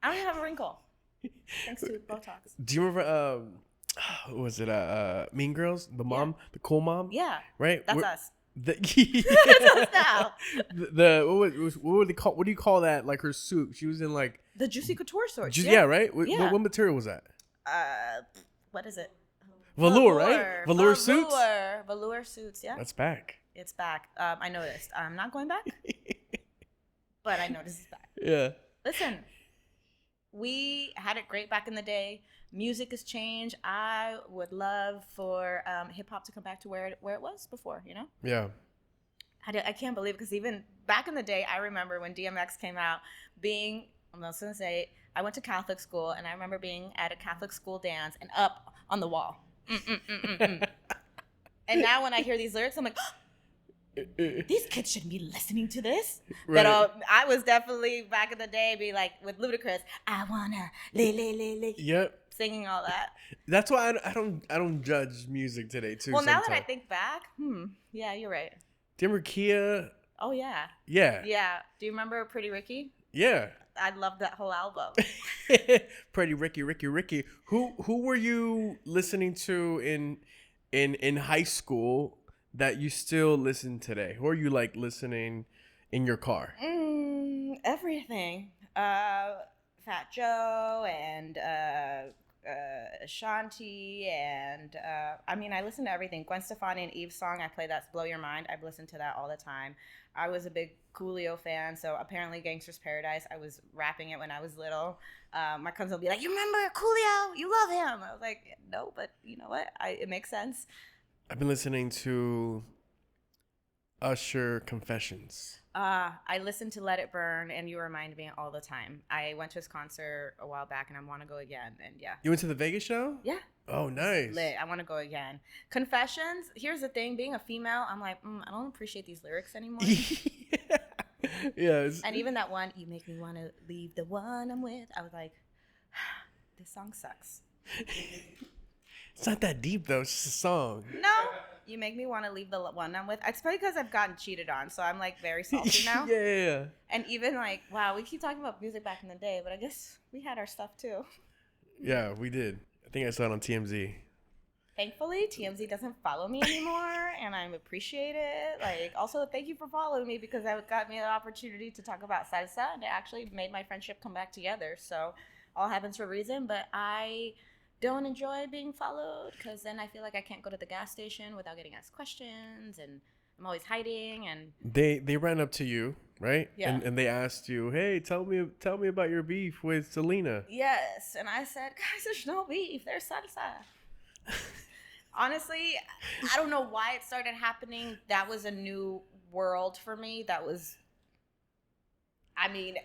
I don't even have a wrinkle. Thanks to Botox. Do you remember, was it Mean Girls? The mom, the cool mom? Yeah. Right? That's us. That's us now. What would they call? What do you call that? Like her suit. She was in like The Juicy Couture sorts. yeah, right. Yeah. What material was that? What is it? Velour, right? Velour suits. Velour suits. Yeah. That's back. It's back. I noticed. I'm not going back, but I noticed it's back. Yeah. Listen, we had it great back in the day. Music has changed. I would love for hip hop to come back to where it was before, you know? Yeah. I can't believe it, because even back in the day, I remember when DMX came out, I'm not going to say, I went to Catholic school, and I remember being at a Catholic school dance and up on the wall. And now when I hear these lyrics, I'm like, these kids shouldn't be listening to this. Right. But I was definitely back in the day, be like with Ludacris, I wanna lay. Yep. Singing all that. That's why I don't judge music today too. Well, now that I sometimes. think back, yeah, you're right. Do you remember Kia? Oh yeah. Yeah. Yeah. Do you remember Pretty Ricky? Yeah. I loved that whole album. Pretty Ricky. Who were you listening to in high school that you still listen today? Who are you like listening in your car? Everything. Fat Joe and Ashanti, and I mean, I listen to everything. Gwen Stefani and Eve's song, I play that's Blow Your Mind. I've listened to that all the time. I was a big Coolio fan, so apparently Gangster's Paradise, I was rapping it when I was little. My cousins will be like, you remember Coolio? You love him. I was like, no, but you know what? It makes sense. I've been listening to Usher Confessions. I listen to Let It Burn and You Remind Me all the time. I went to his concert a while back and I want to go again. And yeah. You went to the Vegas show? Yeah. Oh, nice. Lit. I want to go again. Confessions. Here's the thing. Being a female, I'm like, I don't appreciate these lyrics anymore. Yes. And even that one, you make me want to leave the one I'm with. I was like, this song sucks. It's not that deep, though. It's just a song. No. You make me want to leave the one I'm with. It's probably because I've gotten cheated on, so I'm like very salty now. Yeah. And even like, wow, we keep talking about music back in the day, but I guess we had our stuff too. Yeah, we did. I think I saw it on TMZ. Thankfully, TMZ doesn't follow me anymore, and I appreciate it. Like, also, thank you for following me because that got me the opportunity to talk about salsa, and it actually made my friendship come back together. So, all happens for a reason, but I don't enjoy being followed because then I feel like I can't go to the gas station without getting asked questions, and I'm always hiding. And They ran up to you, right? Yeah. And they asked you, hey, tell me about your beef with Selena. yes, and I said, guys, there's no beef. There's salsa. Honestly, I don't know why it started happening. That was a new world for me. I mean,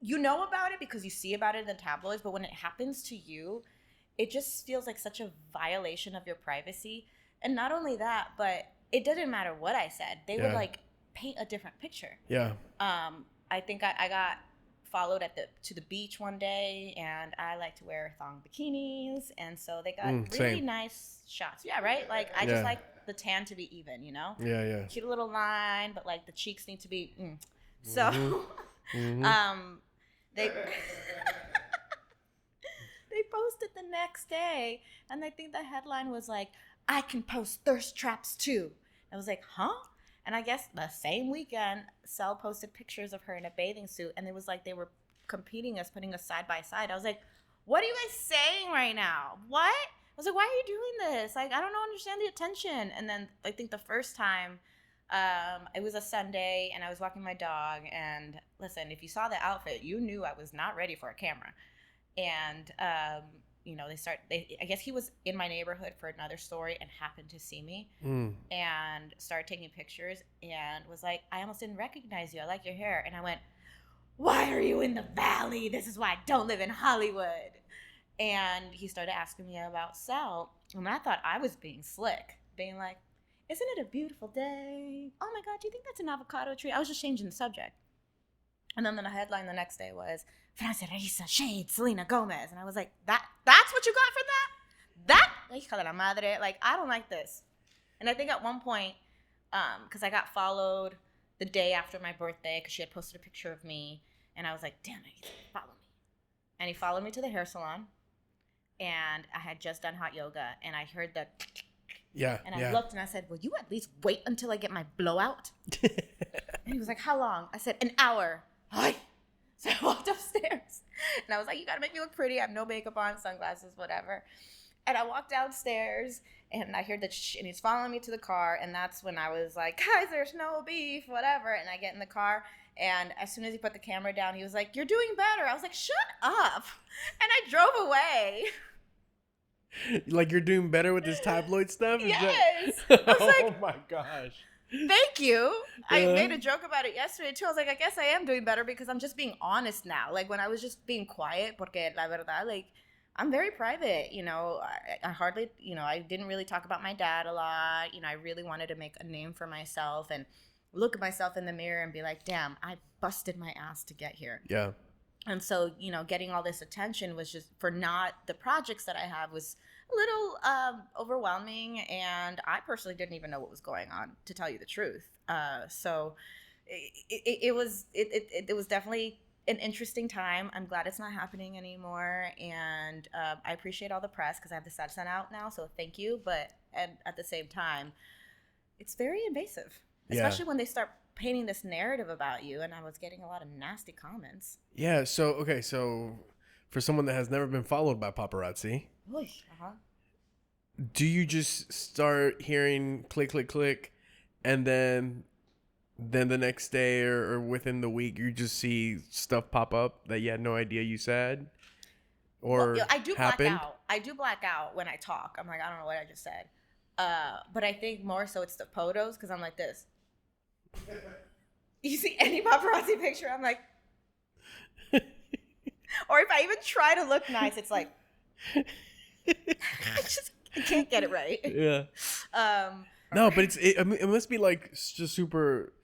you know about it because you see about it in the tabloids, but when it happens to you, it just feels like such a violation of your privacy. And not only that, but it didn't matter what I said. They would like paint a different picture. Yeah. I think I got followed to the beach one day, and I like to wear thong bikinis, and so they got really same. nice shots. Yeah, right? Like I just like the tan to be even, you know? Yeah. Cute little line, but like the cheeks need to be So they they posted the next day, and I think the headline was like, I can post thirst traps too. I was like, huh? And I guess the same weekend, Sel posted pictures of her in a bathing suit, and it was like they were competing us, putting us side by side. I was like, what are you guys saying right now? What? I was like, why are you doing this? Like, I don't understand the attention. And then I think the first time, it was a Sunday, and I was walking my dog, and listen, if you saw the outfit, you knew I was not ready for a camera. And you know, I guess he was in my neighborhood for another story and happened to see me and started taking pictures and was like, I almost didn't recognize you. I like your hair. And I went, why are you in the valley? This is why I don't live in Hollywood. And he started asking me about Sel. And I thought I was being slick, being like, isn't it a beautiful day? Oh my God, do you think that's an avocado tree? I was just changing the subject. And then the headline the next day was, Francia Raisa, shade, Selena Gomez. And I was like, that's what you got for that? Hija de la madre. Like, I don't like this. And I think at one point, because I got followed the day after my birthday because she had posted a picture of me. And I was like, damn it, he's going to follow me. And he followed me to the hair salon. And I had just done hot yoga. And I heard the... Yeah. And I looked and I said, will you at least wait until I get my blowout? And he was like, how long? I said, an hour. Hi. So I walked upstairs and I was like, you got to make me look pretty. I have no makeup on, sunglasses, whatever. And I walked downstairs and I heard that and he's following me to the car. And that's when I was like, guys, there's no beef, whatever. And I get in the car. And as soon as he put the camera down, he was like, you're doing better. I was like, shut up. And I drove away. Like you're doing better with this tabloid stuff? Yes. I was like, oh my gosh. Thank you. I made a joke about it yesterday too. I was like, I guess I am doing better because I'm just being honest now. Like when I was just being quiet, porque la verdad, like I'm very private, you know. I hardly, you know, I didn't really talk about my dad a lot. You know, I really wanted to make a name for myself and look at myself in the mirror and be like, damn, I busted my ass to get here. Yeah. And so, you know, getting all this attention was just for not the projects that I have was a little overwhelming. And I personally didn't even know what was going on, to tell you the truth. So it was definitely an interesting time. I'm glad it's not happening anymore. And I appreciate all the press because I have the salsa out now. So thank you. But at the same time, it's very invasive, especially when they start painting this narrative about you. And I was getting a lot of nasty comments. Yeah. So, okay. So for someone that has never been followed by paparazzi, do you just start hearing click, click, click, and then the next day or within the week you just see stuff pop up that you had no idea you said or I do happened? black out. I do black out when I talk. I'm like, I don't know what I just said. But I think more so it's the photos because I'm like this. You see any paparazzi picture, I'm like, or if I even try to look nice, it's like, I can't get it right. Yeah. No, but I mean, it must be like just super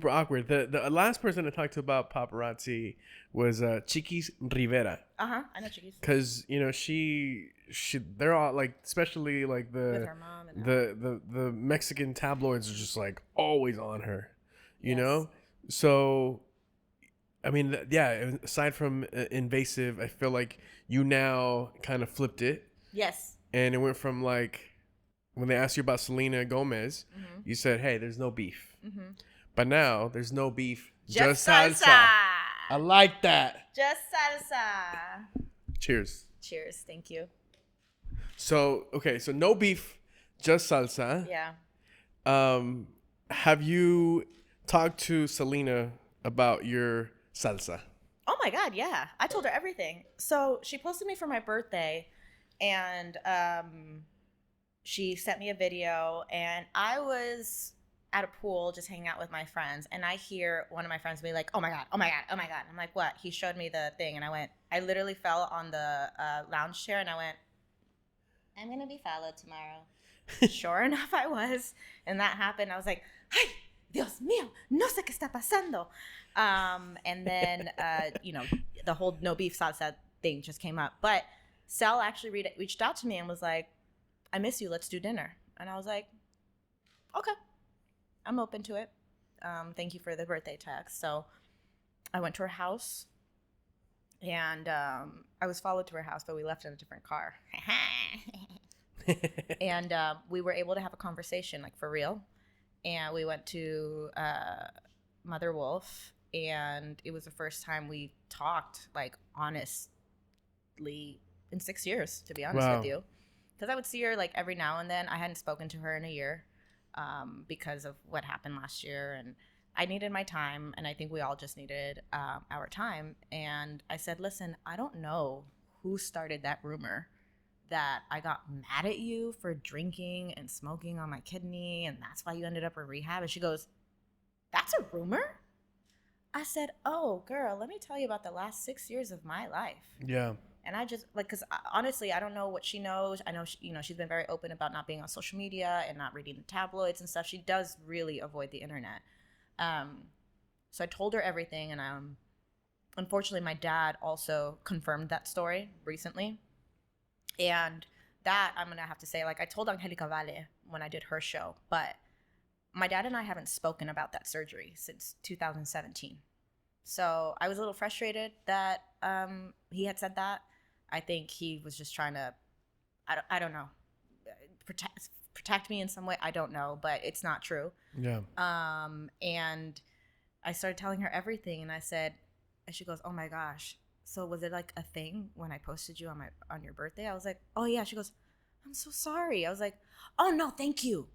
awkward. The last person I talked to about paparazzi was Chiquis Rivera. I know Chiquis. Because she they're all like, especially like With her mom and the Mexican tabloids are just like always on her, you Yes. know. So, I mean, yeah. Aside from invasive, I feel like you now kind of flipped it, Yes. and it went from like when they asked you about Selena Gomez, you said, "Hey, there's no beef," but now there's no beef, just salsa. I like that. Just salsa. Cheers. Cheers. Thank you. So, okay, so no beef, just salsa. Yeah. Have you talked to Selena about your salsa? Oh my God, yeah. I told her everything. So she posted me for my birthday and she sent me a video and I was at a pool just hanging out with my friends and I hear one of my friends be like, oh my God, oh my God, oh my God. I'm like, what? He showed me the thing and I literally fell on the lounge chair and I went, I'm going to be followed tomorrow. Sure enough, I was. And that happened. I was like, ay, Dios mío, no sé qué está pasando. And then, the whole no beef salsa thing just came up. But Sel actually reached out to me and was like, I miss you. Let's do dinner. And I was like, okay, I'm open to it. Thank you for the birthday text. So I went to her house and I was followed to her house, but we left in a different car. And we were able to have a conversation, like for real. And we went to Mother Wolf, and it was the first time we talked, like, honestly, in 6 years, to be honest with you. Because I would see her, like, every now and then. I hadn't spoken to her in a year because of what happened last year, and I needed my time, and I think we all just needed our time. And I said, listen, I don't know who started that rumor that I got mad at you for drinking and smoking on my kidney, and that's why you ended up in rehab. And she goes, that's a rumor? I said, oh, girl, let me tell you about the last 6 years of my life. Yeah. And I just, like, because honestly, I don't know what she knows. I know, she's been very open about not being on social media and not reading the tabloids and stuff. She does really avoid the internet. So I told her everything, and unfortunately, my dad also confirmed that story recently. And that, I'm going to have to say, like, I told Angelica Vale when I did her show, but my dad and I haven't spoken about that surgery since 2017. So I was a little frustrated that he had said that. I think he was just trying to, I don't know, protect me in some way. I don't know, but it's not true. Yeah. And I started telling her everything, and I said, and she goes, oh my gosh. So was it like a thing when I posted you on your birthday? I was like, oh yeah. She goes, I'm so sorry. I was like, oh no, thank you.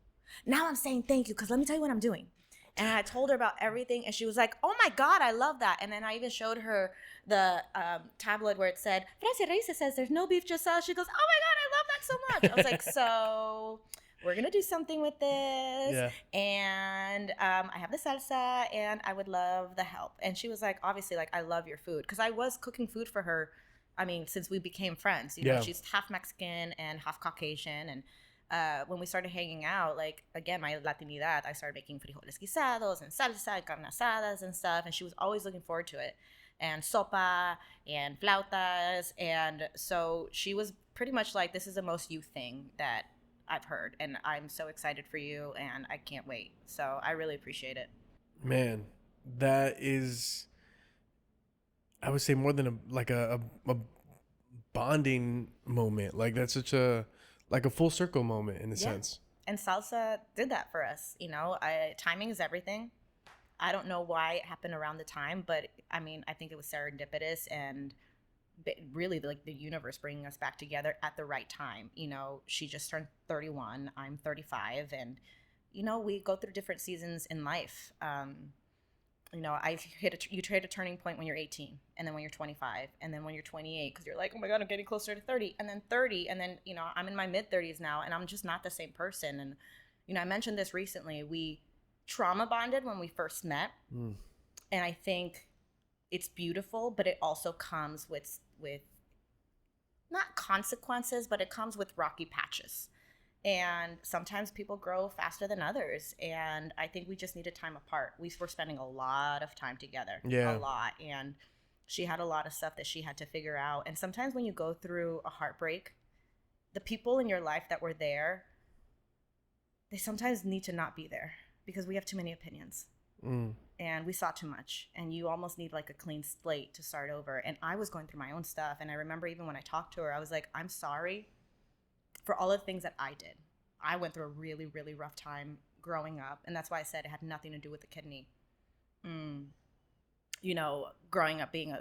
Now I'm saying thank you because let me tell you what I'm doing. And I told her about everything, and she was like, oh my God, I love that. And then I even showed her the tabloid where it said, Francia Raisa says there's no beef, just salsa. She goes, oh my God, I love that so much. I was like, so we're going to do something with this. Yeah. And I have the salsa, and I would love the help. And she was like, obviously, like, I love your food. Because I was cooking food for her, I mean, since we became friends. You know, she's half Mexican and half Caucasian. And when we started hanging out, like, again, my Latinidad, I started making frijoles guisados and salsa and carne asadas and stuff. And she was always looking forward to it. And sopa and flautas. And so she was pretty much like, this is the most you thing that I've heard, and I'm so excited for you, and I can't wait. So I really appreciate it. Man, that is, I would say, more than a bonding moment. Like, that's such a full circle moment in a sense. And salsa did that for us. You know, timing is everything. I don't know why it happened around the time, but I mean, I think it was serendipitous, and really like the universe bringing us back together at the right time. You know, she just turned 31, I'm 35, and you know, we go through different seasons in life. You know, you hit a turning point when you're 18, and then when you're 25, and then when you're 28, because you're like, oh my god, I'm getting closer to 30, and then 30, and then you know, I'm in my mid 30s now, and I'm just not the same person. And you know, I mentioned this recently. We trauma bonded when we first met, and I think it's beautiful, but it also comes with not consequences, but it comes with rocky patches. And sometimes people grow faster than others. And I think we just needed time apart. We were spending a lot of time together. Yeah. A lot. And she had a lot of stuff that she had to figure out. And sometimes when you go through a heartbreak, the people in your life that were there, they sometimes need to not be there because we have too many opinions. And we saw too much, and you almost need like a clean slate to start over. And I was going through my own stuff, and I remember even when I talked to her, I was like, I'm sorry for all the things that I did. I went through a really, really rough time growing up, and that's why I said it had nothing to do with the kidney. You know, growing up being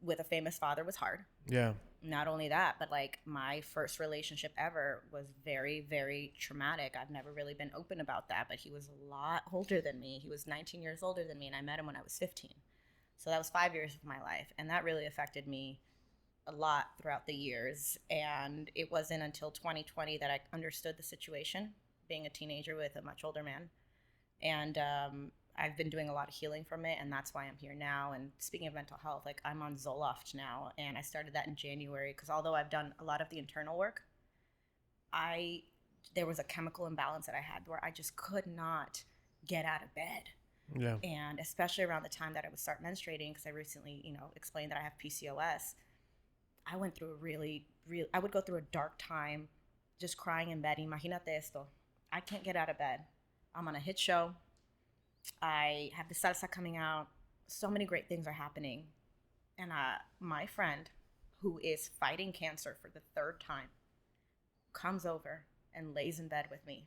with a famous father was hard. Yeah. Not only that, but like my first relationship ever was very, very traumatic. I've never really been open about that, but he was a lot older than me. He was 19 years older than me, and I met him when I was 15. So that was 5 years of my life, and that really affected me a lot throughout the years. And it wasn't until 2020 that I understood the situation, being a teenager with a much older man. And I've been doing a lot of healing from it, and that's why I'm here now. And speaking of mental health, like I'm on Zoloft now, and I started that in January because although I've done a lot of the internal work, there was a chemical imbalance that I had where I just could not get out of bed. Yeah. And especially around the time that I would start menstruating, because I recently, you know, explained that I have PCOS, I went through I would go through a dark time just crying in bed. Imagínate esto. I can't get out of bed. I'm on a hit show. I have the salsa coming out. So many great things are happening. And my friend, who is fighting cancer for the third time, comes over and lays in bed with me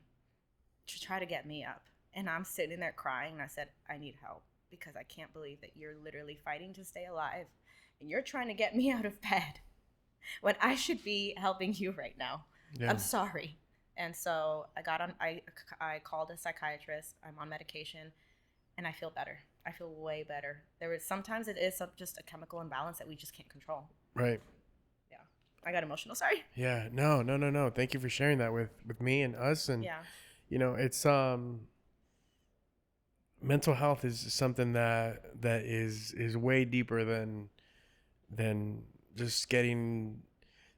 to try to get me up. And I'm sitting there crying, and I said, I need help because I can't believe that you're literally fighting to stay alive and you're trying to get me out of bed when I should be helping you right now. Yeah. I'm sorry. And so I called a psychiatrist. I'm on medication, and I feel better. I feel way better. Sometimes it is just a chemical imbalance that we just can't control. Right. Yeah. I got emotional. Sorry. Yeah. No. Thank you for sharing that with me and us. And, Yeah. you know, it's, mental health is something that is way deeper than just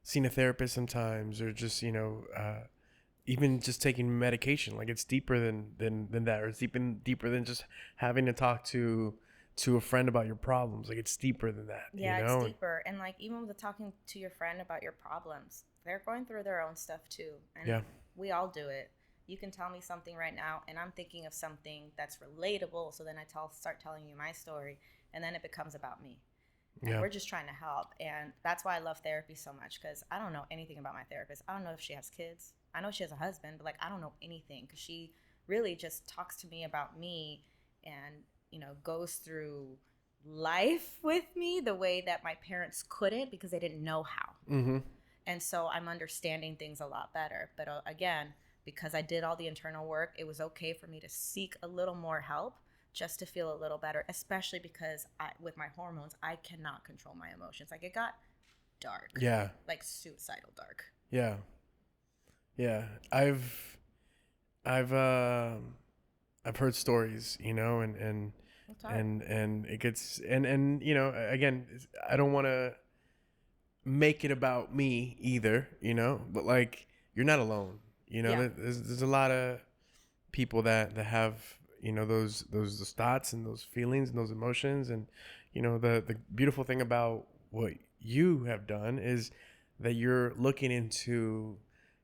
seeing a therapist sometimes, or just, you know, even just taking medication. Like it's deeper than that, or it's even deeper than just having to talk to a friend about your problems. Like it's deeper than that. Yeah, you know? it's deeper. And like even with talking to your friend about your problems, they're going through their own stuff too. And Yeah. we all do it. You can tell me something right now, and I'm thinking of something that's relatable. So then I start telling you my story, and then it becomes about me. And Yeah. we're just trying to help. And that's why I love therapy so much, because I don't know anything about my therapist. I don't know if she has kids. I know she has a husband, but like I don't know anything, because she really just talks to me about me and, you know, goes through life with me the way that my parents couldn't, because they didn't know how. Mm-hmm. And so I'm understanding things a lot better. But again, because I did all the internal work, it was okay for me to seek a little more help just to feel a little better, especially because with my hormones, I cannot control my emotions. Like it got dark. Yeah. Like suicidal dark. Yeah. Yeah. I've heard stories, you know, and It's hard. and it gets, and you know, again, I don't want to make it about me either, you know, but like you're not alone. You know, Yeah. there's a lot of people that have, you know, those thoughts and those feelings and those emotions. And, you know, the beautiful thing about what you have done is that you're looking into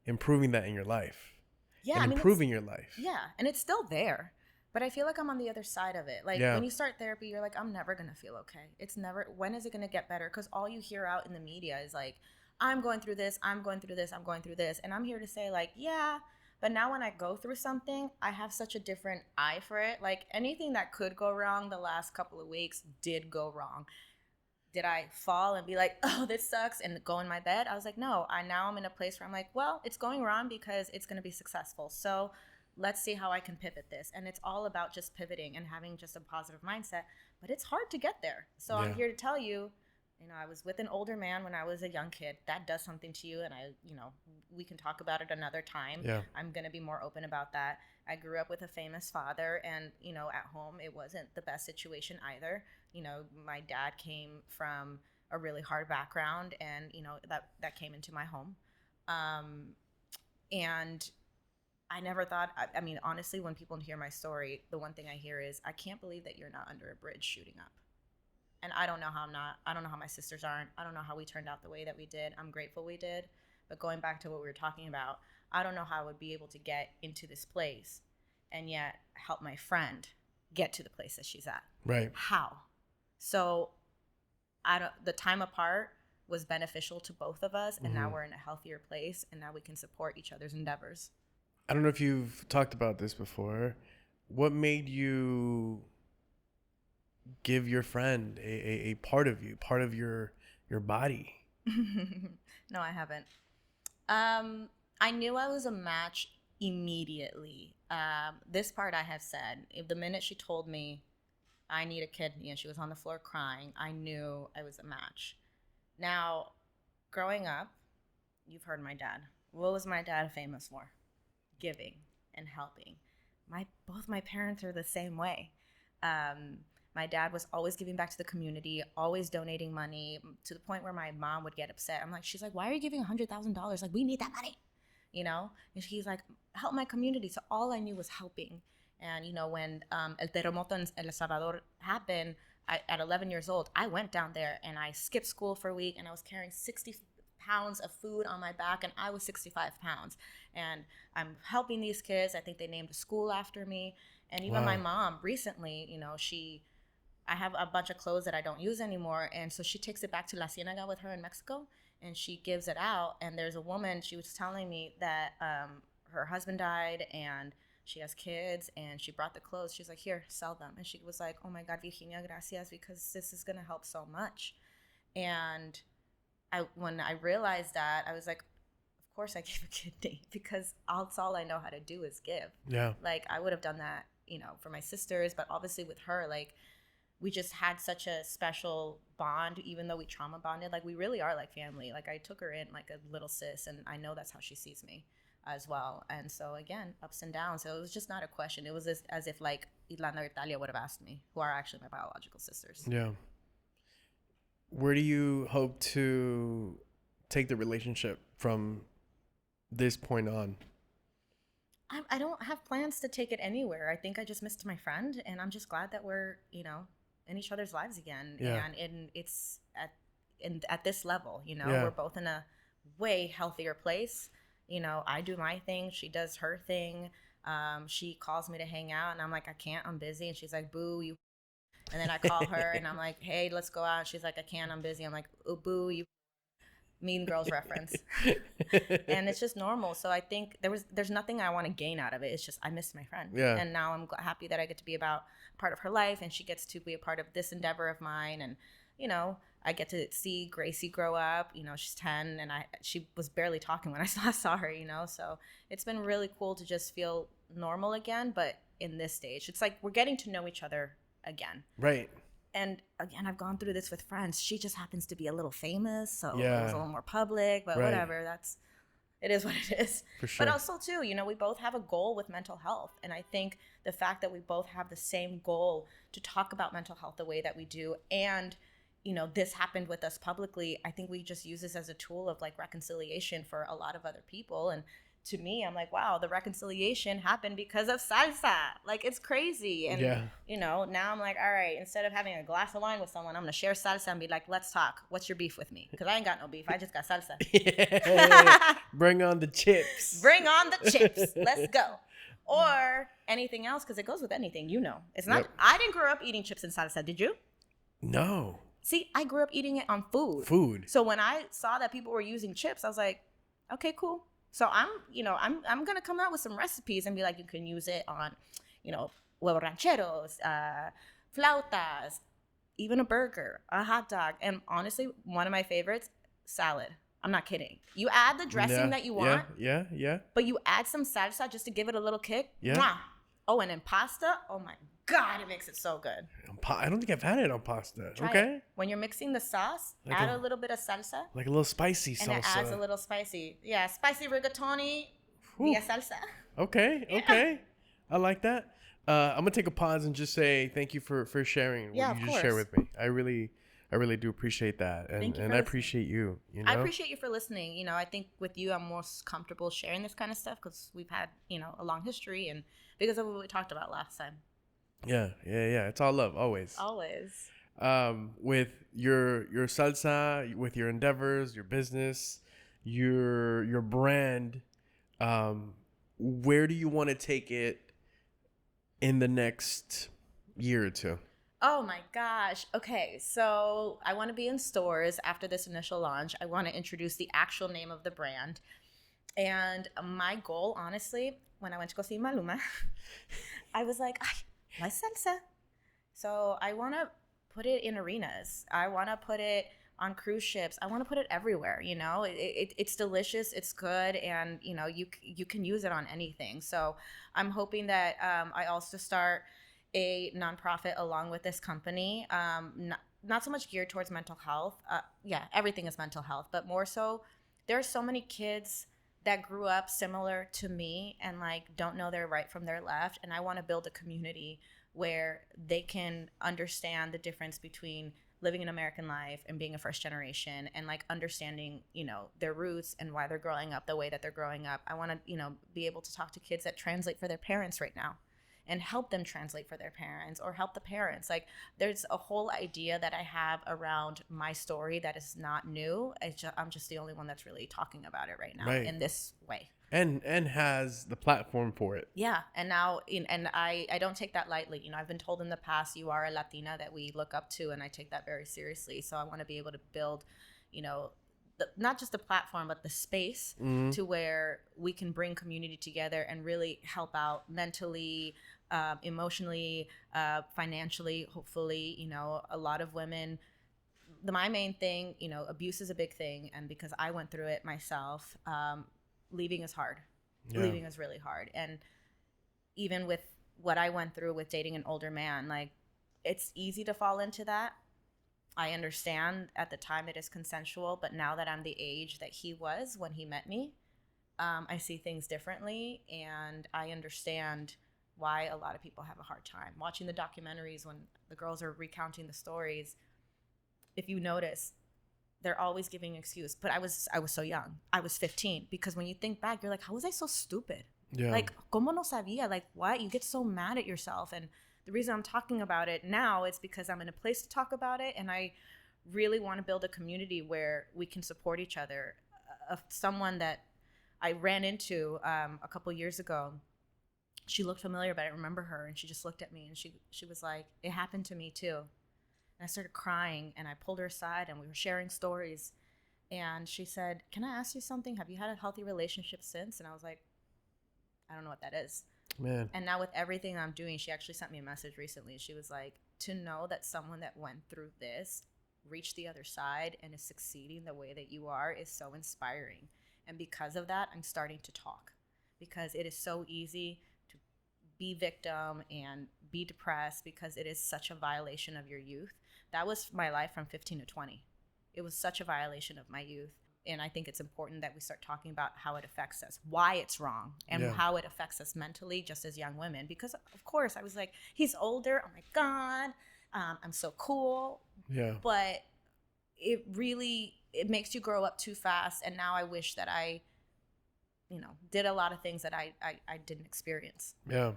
improving that in your life. Yeah, and I mean, improving your life. Yeah, and it's still there. But I feel like I'm on the other side of it. Like Yeah. when you start therapy, you're like, I'm never going to feel okay. It's never, when is it going to get better? Because all you hear out in the media is like, I'm going through this, I'm going through this, I'm going through this. And I'm here to say like, yeah, but now when I go through something, I have such a different eye for it. Like anything that could go wrong the last couple of weeks did go wrong. did I fall and be like, oh, this sucks, and go in my bed? I was like, no. Now I'm in a place where I'm like, well, it's going wrong because it's going to be successful. So let's see how I can pivot this. And it's all about just pivoting and having just a positive mindset. But it's hard to get there. So I'm here to tell you, I was with an older man when I was a young kid. That does something to you. And we can talk about it another time. Yeah. I'm going to be more open about that. I grew up with a famous father, and, at home, it wasn't the best situation either. My dad came from a really hard background, and, that came into my home. And I never thought, honestly, when people hear my story, the one thing I hear is, I can't believe that you're not under a bridge shooting up. And I don't know how I'm not. I don't know how my sisters aren't. I don't know how we turned out the way that we did. I'm grateful we did. But going back to what we were talking about, I don't know how I would be able to get into this place and yet help my friend get to the place that she's at. Right. How? So the time apart was beneficial to both of us, and now we're in a healthier place, and now we can support each other's endeavors. I don't know if you've talked about this before. What made you give your friend a part of you, part of your body? No, I haven't. I knew I was a match immediately. This part I have said. The minute she told me I need a kidney and she was on the floor crying, I knew I was a match. Now, growing up, you've heard my dad. What was my dad famous for? Giving and helping. Both my parents are the same way. My dad was always giving back to the community, always donating money, to the point where my mom would get upset. She's like, why are you giving $100,000? Like, we need that money, And he's like, help my community. So all I knew was helping. And, when El Terremoto in El Salvador happened, at 11 years old, I went down there and I skipped school for a week, and I was carrying 60 pounds of food on my back, and I was 65 pounds. And I'm helping these kids. I think they named a school after me. And even my mom recently, I have a bunch of clothes that I don't use anymore. And so she takes it back to La Ciénaga with her in Mexico, and she gives it out. And there's a woman, she was telling me that her husband died and she has kids, and she brought the clothes. She's like, here, sell them. And she was like, oh my God, Virginia, gracias, because this is going to help so much. And when I realized that, I was like, of course I gave a kidney, because that's all I know how to do is give. Yeah. Like, I would have done that, for my sisters, but obviously with her, like, we just had such a special bond, even though we trauma bonded. Like, we really are like family. Like, I took her in like a little sis, and I know that's how she sees me as well. And so, again, ups and downs. So it was just not a question. It was as if, like, Irlanda or Italia would have asked me, who are actually my biological sisters. Yeah. Where do you hope to take the relationship from this point on? I don't have plans to take it anywhere. I think I just missed my friend, and I'm just glad that we're, in each other's lives again. Yeah. And it's at this level, Yeah. we're both in a way healthier place. I do my thing, she does her thing. She calls me to hang out, and I'm like, I can't, I'm busy. And she's like, boo, you. And then I call her and I'm like, hey, let's go out. And she's like, I can't, I'm busy. I'm like, oh, boo, you. Mean Girls reference. And it's just normal. So I think there's nothing I want to gain out of it. It's just I miss my friend. Yeah. And now I'm happy that I get to be about part of her life, and she gets to be a part of this endeavor of mine. And I get to see Gracie grow up. She's 10, and she was barely talking when I saw her. So it's been really cool to just feel normal again. But in this stage, it's like we're getting to know each other again. Right. And again, I've gone through this with friends. She just happens to be a little famous, so Yeah. it was a little more public, but Right. whatever. It is what it is. For sure. But also, too, we both have a goal with mental health. And I think the fact that we both have the same goal to talk about mental health the way that we do, and, this happened with us publicly, I think we just use this as a tool of, like, reconciliation for a lot of other people. And to me, I'm like, wow, the reconciliation happened because of salsa. Like, it's crazy. And, Yeah. Now I'm like, all right, instead of having a glass of wine with someone, I'm going to share salsa and be like, let's talk. What's your beef with me? Because I ain't got no beef. I just got salsa. Yeah. Bring on the chips. Bring on the chips. Let's go. Or anything else, because it goes with anything, It's not, Yep. I didn't grow up eating chips and salsa. Did you? No. See, I grew up eating it on food. Food. So when I saw that people were using chips, I was like, okay, cool. So I'm going to come out with some recipes and be like, you can use it on, huevo rancheros, flautas, even a burger, a hot dog, and honestly, one of my favorites, salad. I'm not kidding. You add the dressing that you want, Yeah. but you add some salsa just to give it a little kick. Yeah. Mwah. Oh, and in pasta, oh my God, it makes it so good. I don't think I've had it on pasta. Try Okay. it. When you're mixing the sauce, Like add a little bit of salsa. Like a little spicy And salsa. it adds a little spicy. Yeah, spicy rigatoni Whew. via salsa. Okay. I like that. I'm gonna take a pause and just say thank you for sharing what Yeah, you of just shared course. with me. I really do appreciate that, and Thank you and for I listening. appreciate you. You know, I appreciate you for listening. You know, I think with you, I'm most comfortable sharing this kind of stuff because we've had, you know, a long history and because of what we talked about last time. Yeah. It's all love, always. Always. With your salsa, with your endeavors, your business, your brand, where do you want to take it in the next year or two? Oh my gosh. Okay, so I want to be in stores after this initial launch. I want to introduce the actual name of the brand. And my goal, honestly, when I went to go see Maluma, I was like, my salsa. So I want to put it in arenas. I want to put it on cruise ships. I want to put it everywhere. You know, it's delicious. It's good. And, you know, you can use it on anything. So I'm hoping that I also start a nonprofit along with this company. Not so much geared towards mental health. Yeah, everything is mental health, but more so there are so many kids that grew up similar to me and like don't know their right from their left. And I want to build a community where they can understand the difference between living an American life and being a first generation and like understanding, you know, their roots and why they're growing up the way that they're growing up. I want to, you know, be able to talk to kids that translate for their parents right now and help them translate for their parents or help the parents. Like there's a whole idea that I have around my story that is not new. I'm just the only one that's really talking about it right now in this way. And has the platform for it. Yeah. And now, and I don't take that lightly. You know, I've been told in the past, you are a Latina that we look up to, and I take that very seriously. So I want to be able to build, you know, not just the platform, but the space to where we can bring community together and really help out mentally, emotionally, financially, hopefully. You know, a lot of women, my main thing, you know, abuse is a big thing. And because I went through it myself, leaving is hard. Yeah. Leaving is really hard. And even with what I went through with dating an older man, like it's easy to fall into that. I understand at the time it is consensual, but now that I'm the age that he was when he met me, I see things differently, and I understand why a lot of people have a hard time. Watching the documentaries when the girls are recounting the stories, if you notice, they're always giving an excuse. But I was so young. I was 15. Because when you think back, you're like, how was I so stupid? Yeah. Like, ¿cómo no sabía? Like, what? You get so mad at yourself. And the reason I'm talking about it now is because I'm in a place to talk about it. And I really want to build a community where we can support each other. Someone that I ran into a couple years ago, she looked familiar, but I remember her. And she just looked at me and she was like, it happened to me too. And I started crying and I pulled her aside and we were sharing stories. And she said, can I ask you something? Have you had a healthy relationship since? And I was like, I don't know what that is. Man. And now with everything I'm doing, she actually sent me a message recently. She was like, to know that someone that went through this reached the other side and is succeeding the way that you are is so inspiring. And because of that, I'm starting to talk, because it is so easy to be victim and be depressed because it is such a violation of your youth. That was my life from 15 to 20. It was such a violation of my youth. And I think it's important that we start talking about how it affects us, why it's wrong, and how it affects us mentally just as young women. Because, of course, I was like, he's older. Oh, my God. I'm so cool. Yeah. But it makes you grow up too fast. And now I wish that I, did a lot of things that I didn't experience. Yeah.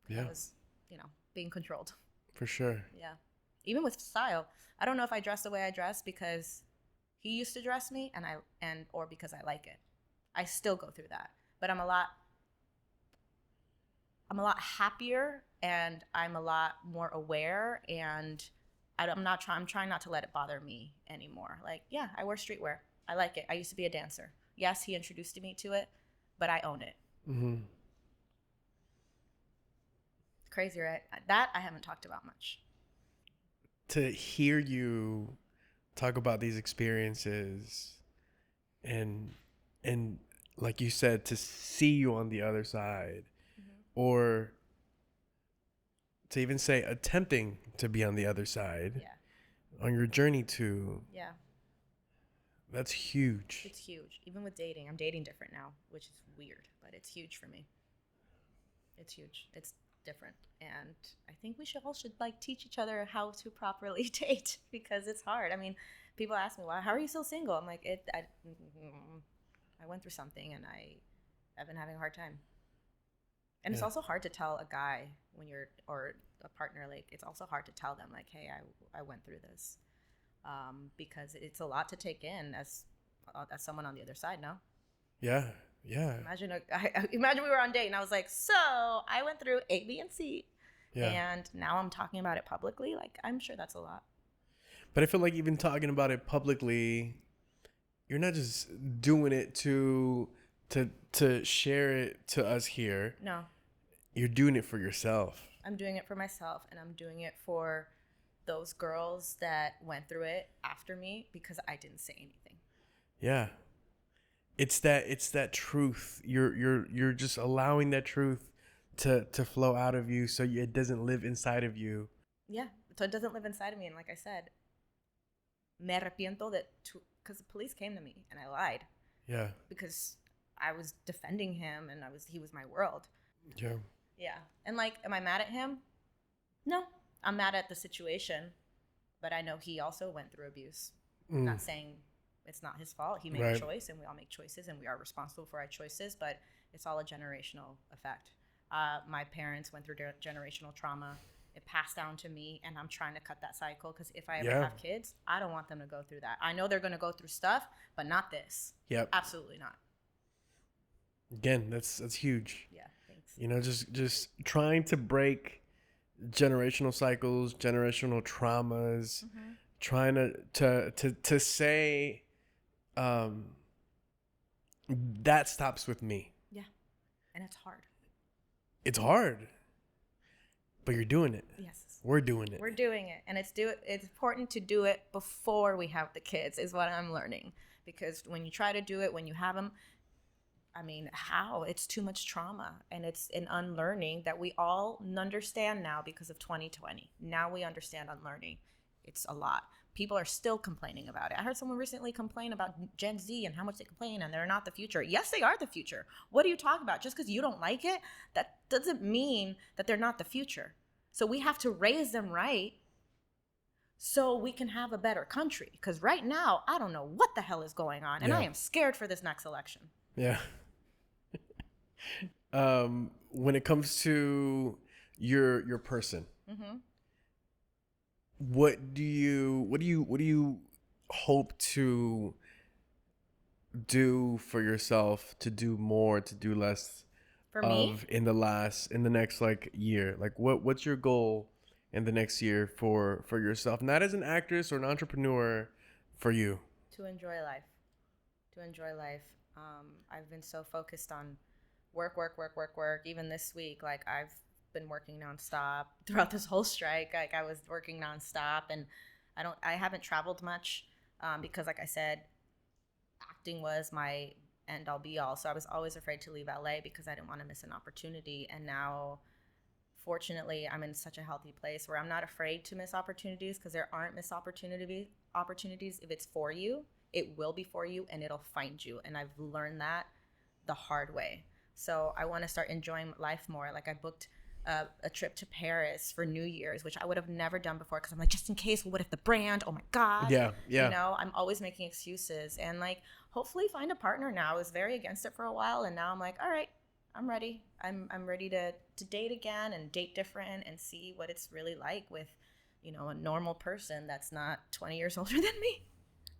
Yeah. I was, being controlled. For sure. Yeah. Even with style. I don't know if I dress the way I dress because he used to dress me or because I like it. I still go through that. But I'm a lot happier and I'm a lot more aware, and I'm trying not to let it bother me anymore. Like, yeah, I wear streetwear. I like it. I used to be a dancer. Yes, he introduced me to it, but I own it. Mm-hmm. Crazy, right? That I haven't talked about much. to hear you talk about these experiences and like you said, to see you on the other side, or to even say attempting to be on the other side on your journey to, that's huge. It's huge. Even with dating, I'm dating different now, which is weird, but it's huge for me. It's huge. It's different, and I think we should like teach each other how to properly date, because it's hard. I mean, people ask me, "Well, how are you still single?" I'm like, I went through something, and I've been having a hard time. And it's also hard to tell a guy when you're, or a partner, like, it's also hard to tell them, like, hey, I went through this, because it's a lot to take in as someone on the other side. No. Yeah. Imagine we were on a date and I was like, so I went through A, B, and C, and now I'm talking about it publicly. Like, I'm sure that's a lot. But I feel like even talking about it publicly, you're not just doing it to share it to us here. No. You're doing it for yourself. I'm doing it for myself, and I'm doing it for those girls that went through it after me, because I didn't say anything. Yeah. It's that truth. You're just allowing that truth to flow out of you, so it doesn't live inside of you. Yeah, so it doesn't live inside of me. And like I said, me arrepiento because the police came to me and I lied. Yeah. Because I was defending him, and he was my world. Yeah. Yeah. And like, am I mad at him? No, I'm mad at the situation, but I know he also went through abuse. I'm not saying it's not his fault. He made a choice, and we all make choices, and we are responsible for our choices, but it's all a generational effect. My parents went through generational trauma. It passed down to me, and I'm trying to cut that cycle, because if I ever have kids, I don't want them to go through that. I know they're going to go through stuff, but not this. Yep. Absolutely not. Again, that's huge. Yeah, thanks. You know, just trying to break generational cycles, generational traumas, trying to say that stops with me. Yeah. And it's hard. It's hard. But you're doing it. Yes. We're doing it. We're doing it. And it's important to do it before we have the kids, is what I'm learning. Because when you try to do it when you have them, I mean, how? It's too much trauma, and it's an unlearning that we all understand now because of 2020. Now we understand unlearning. It's a lot. People are still complaining about it. I heard someone recently complain about Gen Z and how much they complain, and they're not the future. Yes, they are the future. What are you talking about? Just because you don't like it, that doesn't mean that they're not the future. So we have to raise them right so we can have a better country. Because right now, I don't know what the hell is going on, and I am scared for this next election. Yeah. When it comes to your person, what do you hope to do for yourself, to do more, to do less for me in the next like year? Like what's your goal in the next year for yourself, not as an actress or an entrepreneur, for you? To enjoy life. I've been so focused on work. Even this week, like, I've been working nonstop throughout this whole strike. Like, I was working nonstop, and I haven't traveled much, because, like I said, acting was my end all be all. So I was always afraid to leave LA because I didn't want to miss an opportunity. And now, fortunately, I'm in such a healthy place where I'm not afraid to miss opportunities, because there aren't missed opportunities. If it's for you, it will be for you, and it'll find you. And I've learned that the hard way. So I want to start enjoying life more. Like, I booked a trip to Paris for New Year's, which I would have never done before, because I'm like, just in case, what if the brand, oh my God. Yeah. You know, I'm always making excuses, and like, hopefully find a partner now. I was very against it for a while, and now I'm like, all right, I'm ready. I'm ready to date again, and date different, and see what it's really like with, you know, a normal person that's not 20 years older than me.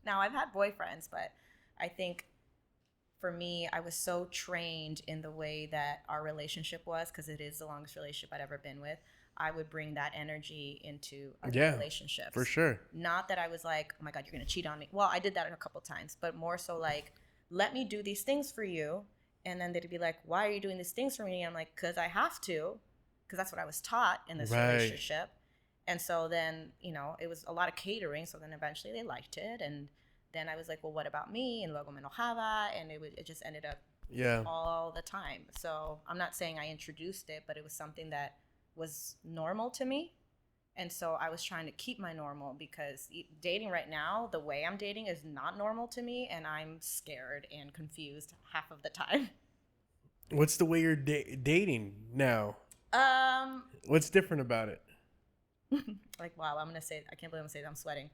Now, I've had boyfriends, but I think for me, I was so trained in the way that our relationship was, because it is the longest relationship I'd ever been with. I would bring that energy into other relationships. For sure. Not that I was like, oh my God, you're going to cheat on me. Well, I did that a couple times, but more so like, let me do these things for you. And then they'd be like, why are you doing these things for me? And I'm like, because I have to, because that's what I was taught in this relationship. And so then, it was a lot of catering. So then eventually they liked it. And then I was like, well, what about me? And luego me enojaba. And it just ended up all the time. So I'm not saying I introduced it, but it was something that was normal to me. And so I was trying to keep my normal, because dating right now, the way I'm dating is not normal to me. And I'm scared and confused half of the time. What's the way you're dating now? What's different about it? Like, wow, I can't believe I'm saying I'm sweating.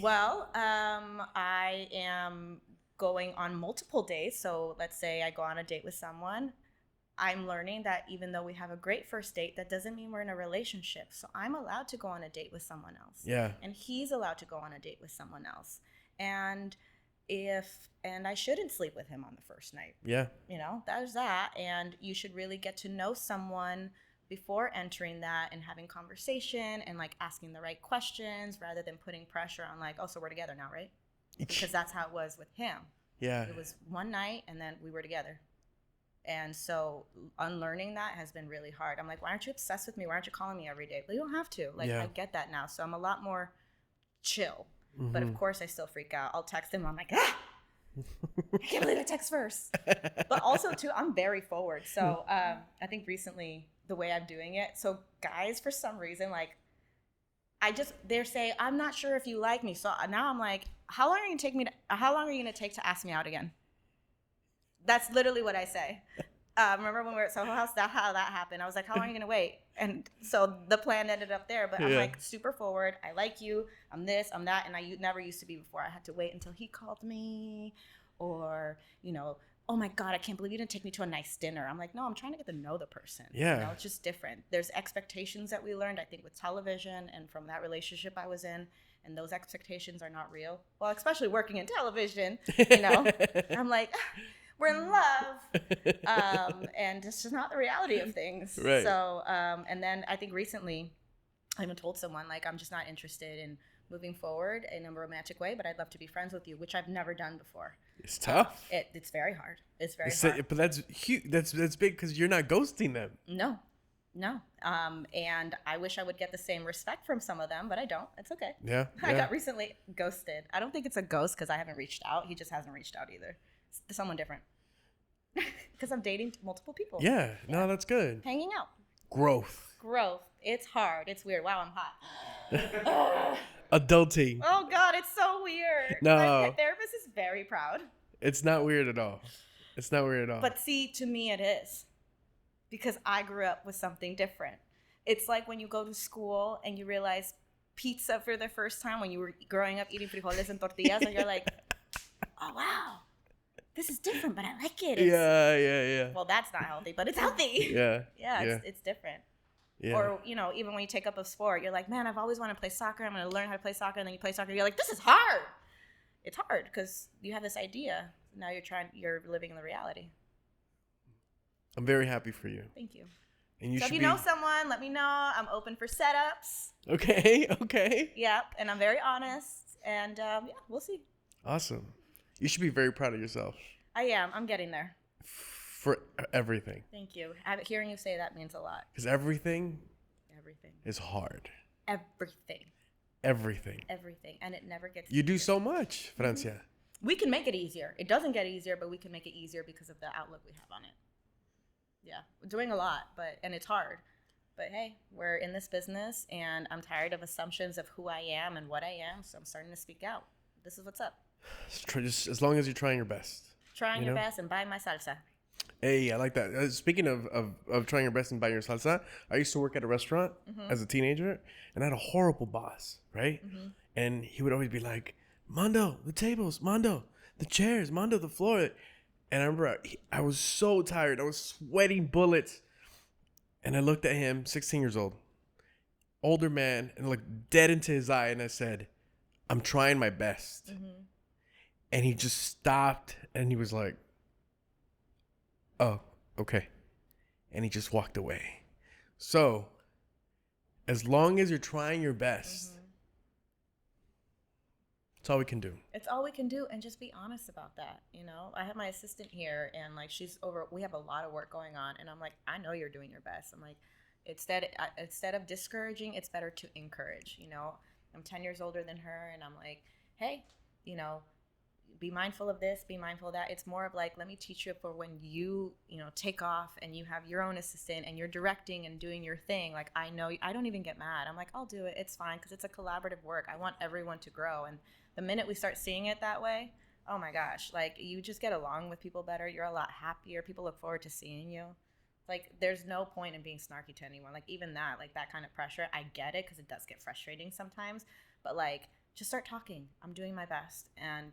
Well, I am going on multiple dates. So let's say I go on a date with someone. I'm learning that even though we have a great first date, that doesn't mean we're in a relationship. So I'm allowed to go on a date with someone else. Yeah. And he's allowed to go on a date with someone else. And I shouldn't sleep with him on the first night. Yeah. There's that. And you should really get to know someone before entering that and having conversation and like asking the right questions rather than putting pressure on like, oh, so we're together now, right? Because that's how it was with him. Yeah. It was one night and then we were together. And so unlearning that has been really hard. I'm like, why aren't you obsessed with me? Why aren't you calling me every day? Well, you don't have to. Like, I get that now. So I'm a lot more chill. Mm-hmm. But of course I still freak out. I'll text him. I'm like, I can't believe I text first. But also too, I'm very forward. So I think recently the way I'm doing it. So guys, for some reason, like they're saying, I'm not sure if you like me. So now I'm like, how long are you going to take to ask me out again? That's literally what I say. Remember when we were at Soho House? That's how that happened. I was like, how long are you going to wait? And so the plan ended up there. But I'm like super forward. I like you. I'm this, I'm that. And I never used to be before. I had to wait until he called me. Or, oh my God, I can't believe you didn't take me to a nice dinner. I'm like, no, I'm trying to get to know the person. Yeah. It's just different. There's expectations that we learned, I think, with television and from that relationship I was in. And those expectations are not real. Well, especially working in television, I'm like, we're in love. And it's just not the reality of things. Right. So, and then I think recently I even told someone, like, I'm just not interested in moving forward in a romantic way, but I'd love to be friends with you, which I've never done before. It's tough. It's very hard. It's very hard. But that's huge. That's big because you're not ghosting them. No. And I wish I would get the same respect from some of them, but I don't. It's okay. Yeah. I got recently ghosted. I don't think it's a ghost because I haven't reached out. He just hasn't reached out either. It's someone different. Because I'm dating multiple people. Yeah. No, that's good. Hanging out. Growth. It's hard. It's weird. Wow, I'm hot. Adulting. Oh God, it's so weird. No. My therapist is very proud. It's not weird at all. But see, to me it is. Because I grew up with something different. It's like when you go to school and you realize pizza for the first time when you were growing up eating frijoles and tortillas, and you're like, oh wow, this is different, but I like it. Yeah. Well, that's not healthy, but it's healthy. Yeah. It's different. Yeah. Or, even when you take up a sport, you're like, man, I've always wanted to play soccer. I'm going to learn how to play soccer. And then you play soccer. You're like, this is hard. It's hard because you have this idea. Now you're living in the reality. I'm very happy for you. Thank you. And so if you know someone, let me know. I'm open for setups. Okay. Yep. And I'm very honest. And we'll see. Awesome. You should be very proud of yourself. I am. I'm getting there. For everything. Thank you. Hearing you say that means a lot. Because everything is hard. Everything. And it never gets easier. You do so much, Francia. Mm-hmm. We can make it easier. It doesn't get easier, but we can make it easier because of the outlook we have on it. Yeah. We're doing a lot, and it's hard. But hey, we're in this business, and I'm tired of assumptions of who I am and what I am, so I'm starting to speak out. This is what's up. Just as long as you're trying your best. Trying your best and buy my salsa. Hey, I like that. Speaking of trying your best and buying your salsa, I used to work at a restaurant as a teenager, and I had a horrible boss, right? Mm-hmm. And he would always be like, Mando, the tables, Mando, the chairs, Mando, the floor. And I remember I was so tired. I was sweating bullets. And I looked at him, 16 years old, older man, and looked dead into his eye, and I said, I'm trying my best. Mm-hmm. And he just stopped, and he was like, oh, okay. And he just walked away. So, as long as you're trying your best, it's all we can do. It's all we can do, and just be honest about that. I have my assistant here, and like we have a lot of work going on, and I'm like, I know you're doing your best. I'm like, Instead of discouraging, it's better to encourage. I'm 10 years older than her, and I'm like, hey, be mindful of this, be mindful of that. It's more of like, let me teach you for when you take off and you have your own assistant and you're directing and doing your thing. Like, I know I don't even get mad. I'm like, I'll do it. It's fine, because it's a collaborative work. I want everyone to grow. And the minute we start seeing it that way, oh my gosh, like, you just get along with people better. You're a lot happier. People look forward to seeing you. Like, there's no point in being snarky to anyone. Like, even that, like, that kind of pressure, I get it, because it does get frustrating sometimes. But, like, just start talking. I'm doing my best. And,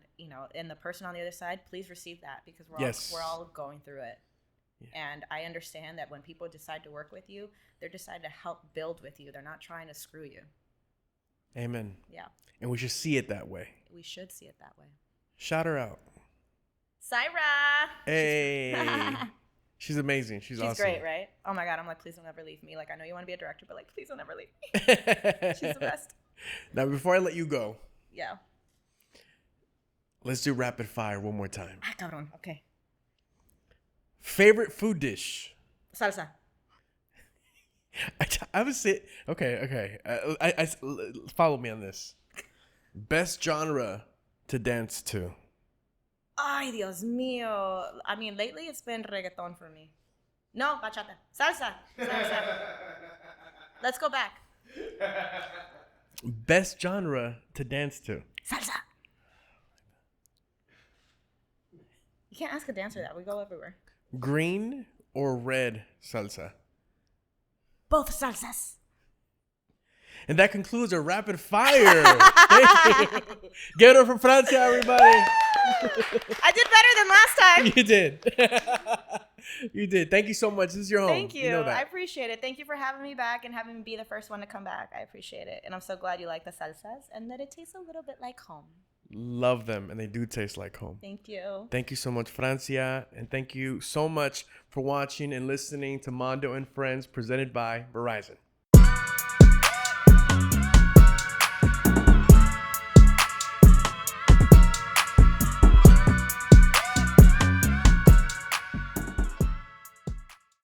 and the person on the other side, please receive that, because we're all going through it. Yeah. And I understand that when people decide to work with you, they're deciding to help build with you. They're not trying to screw you. Amen. Yeah. And we should see it that way. We should see it that way. Shout her out. Syra! Hey. She's amazing. She's awesome. She's great, right? Oh my God. I'm like, please don't ever leave me. Like, I know you want to be a director, but like, please don't ever leave me. She's the best. Now, before I let you go. Yeah. Let's do rapid fire one more time. Ah, cabrón. Okay. Favorite food dish? Salsa. I would say, okay. I follow me on this. Best genre to dance to? Ay, Dios mío. I mean, lately it's been reggaeton for me. No, bachata. Salsa. Let's go back. Best genre to dance to? Salsa. You can't ask a dancer that. We go everywhere. Green or red salsa? Both salsas. And that concludes our rapid fire. Give it up for Francia, everybody. I did better than last time. You did. You did. Thank you so much. This is your home. Thank you. know that. I appreciate it. Thank you for having me back and having me be the first one to come back. I appreciate it. And I'm so glad you like the salsas and that it tastes a little bit like home. Love them, and they do taste like home. Thank you. Thank you so much, Francia. And thank you so much for watching and listening to Mando and Friends, presented by Verizon.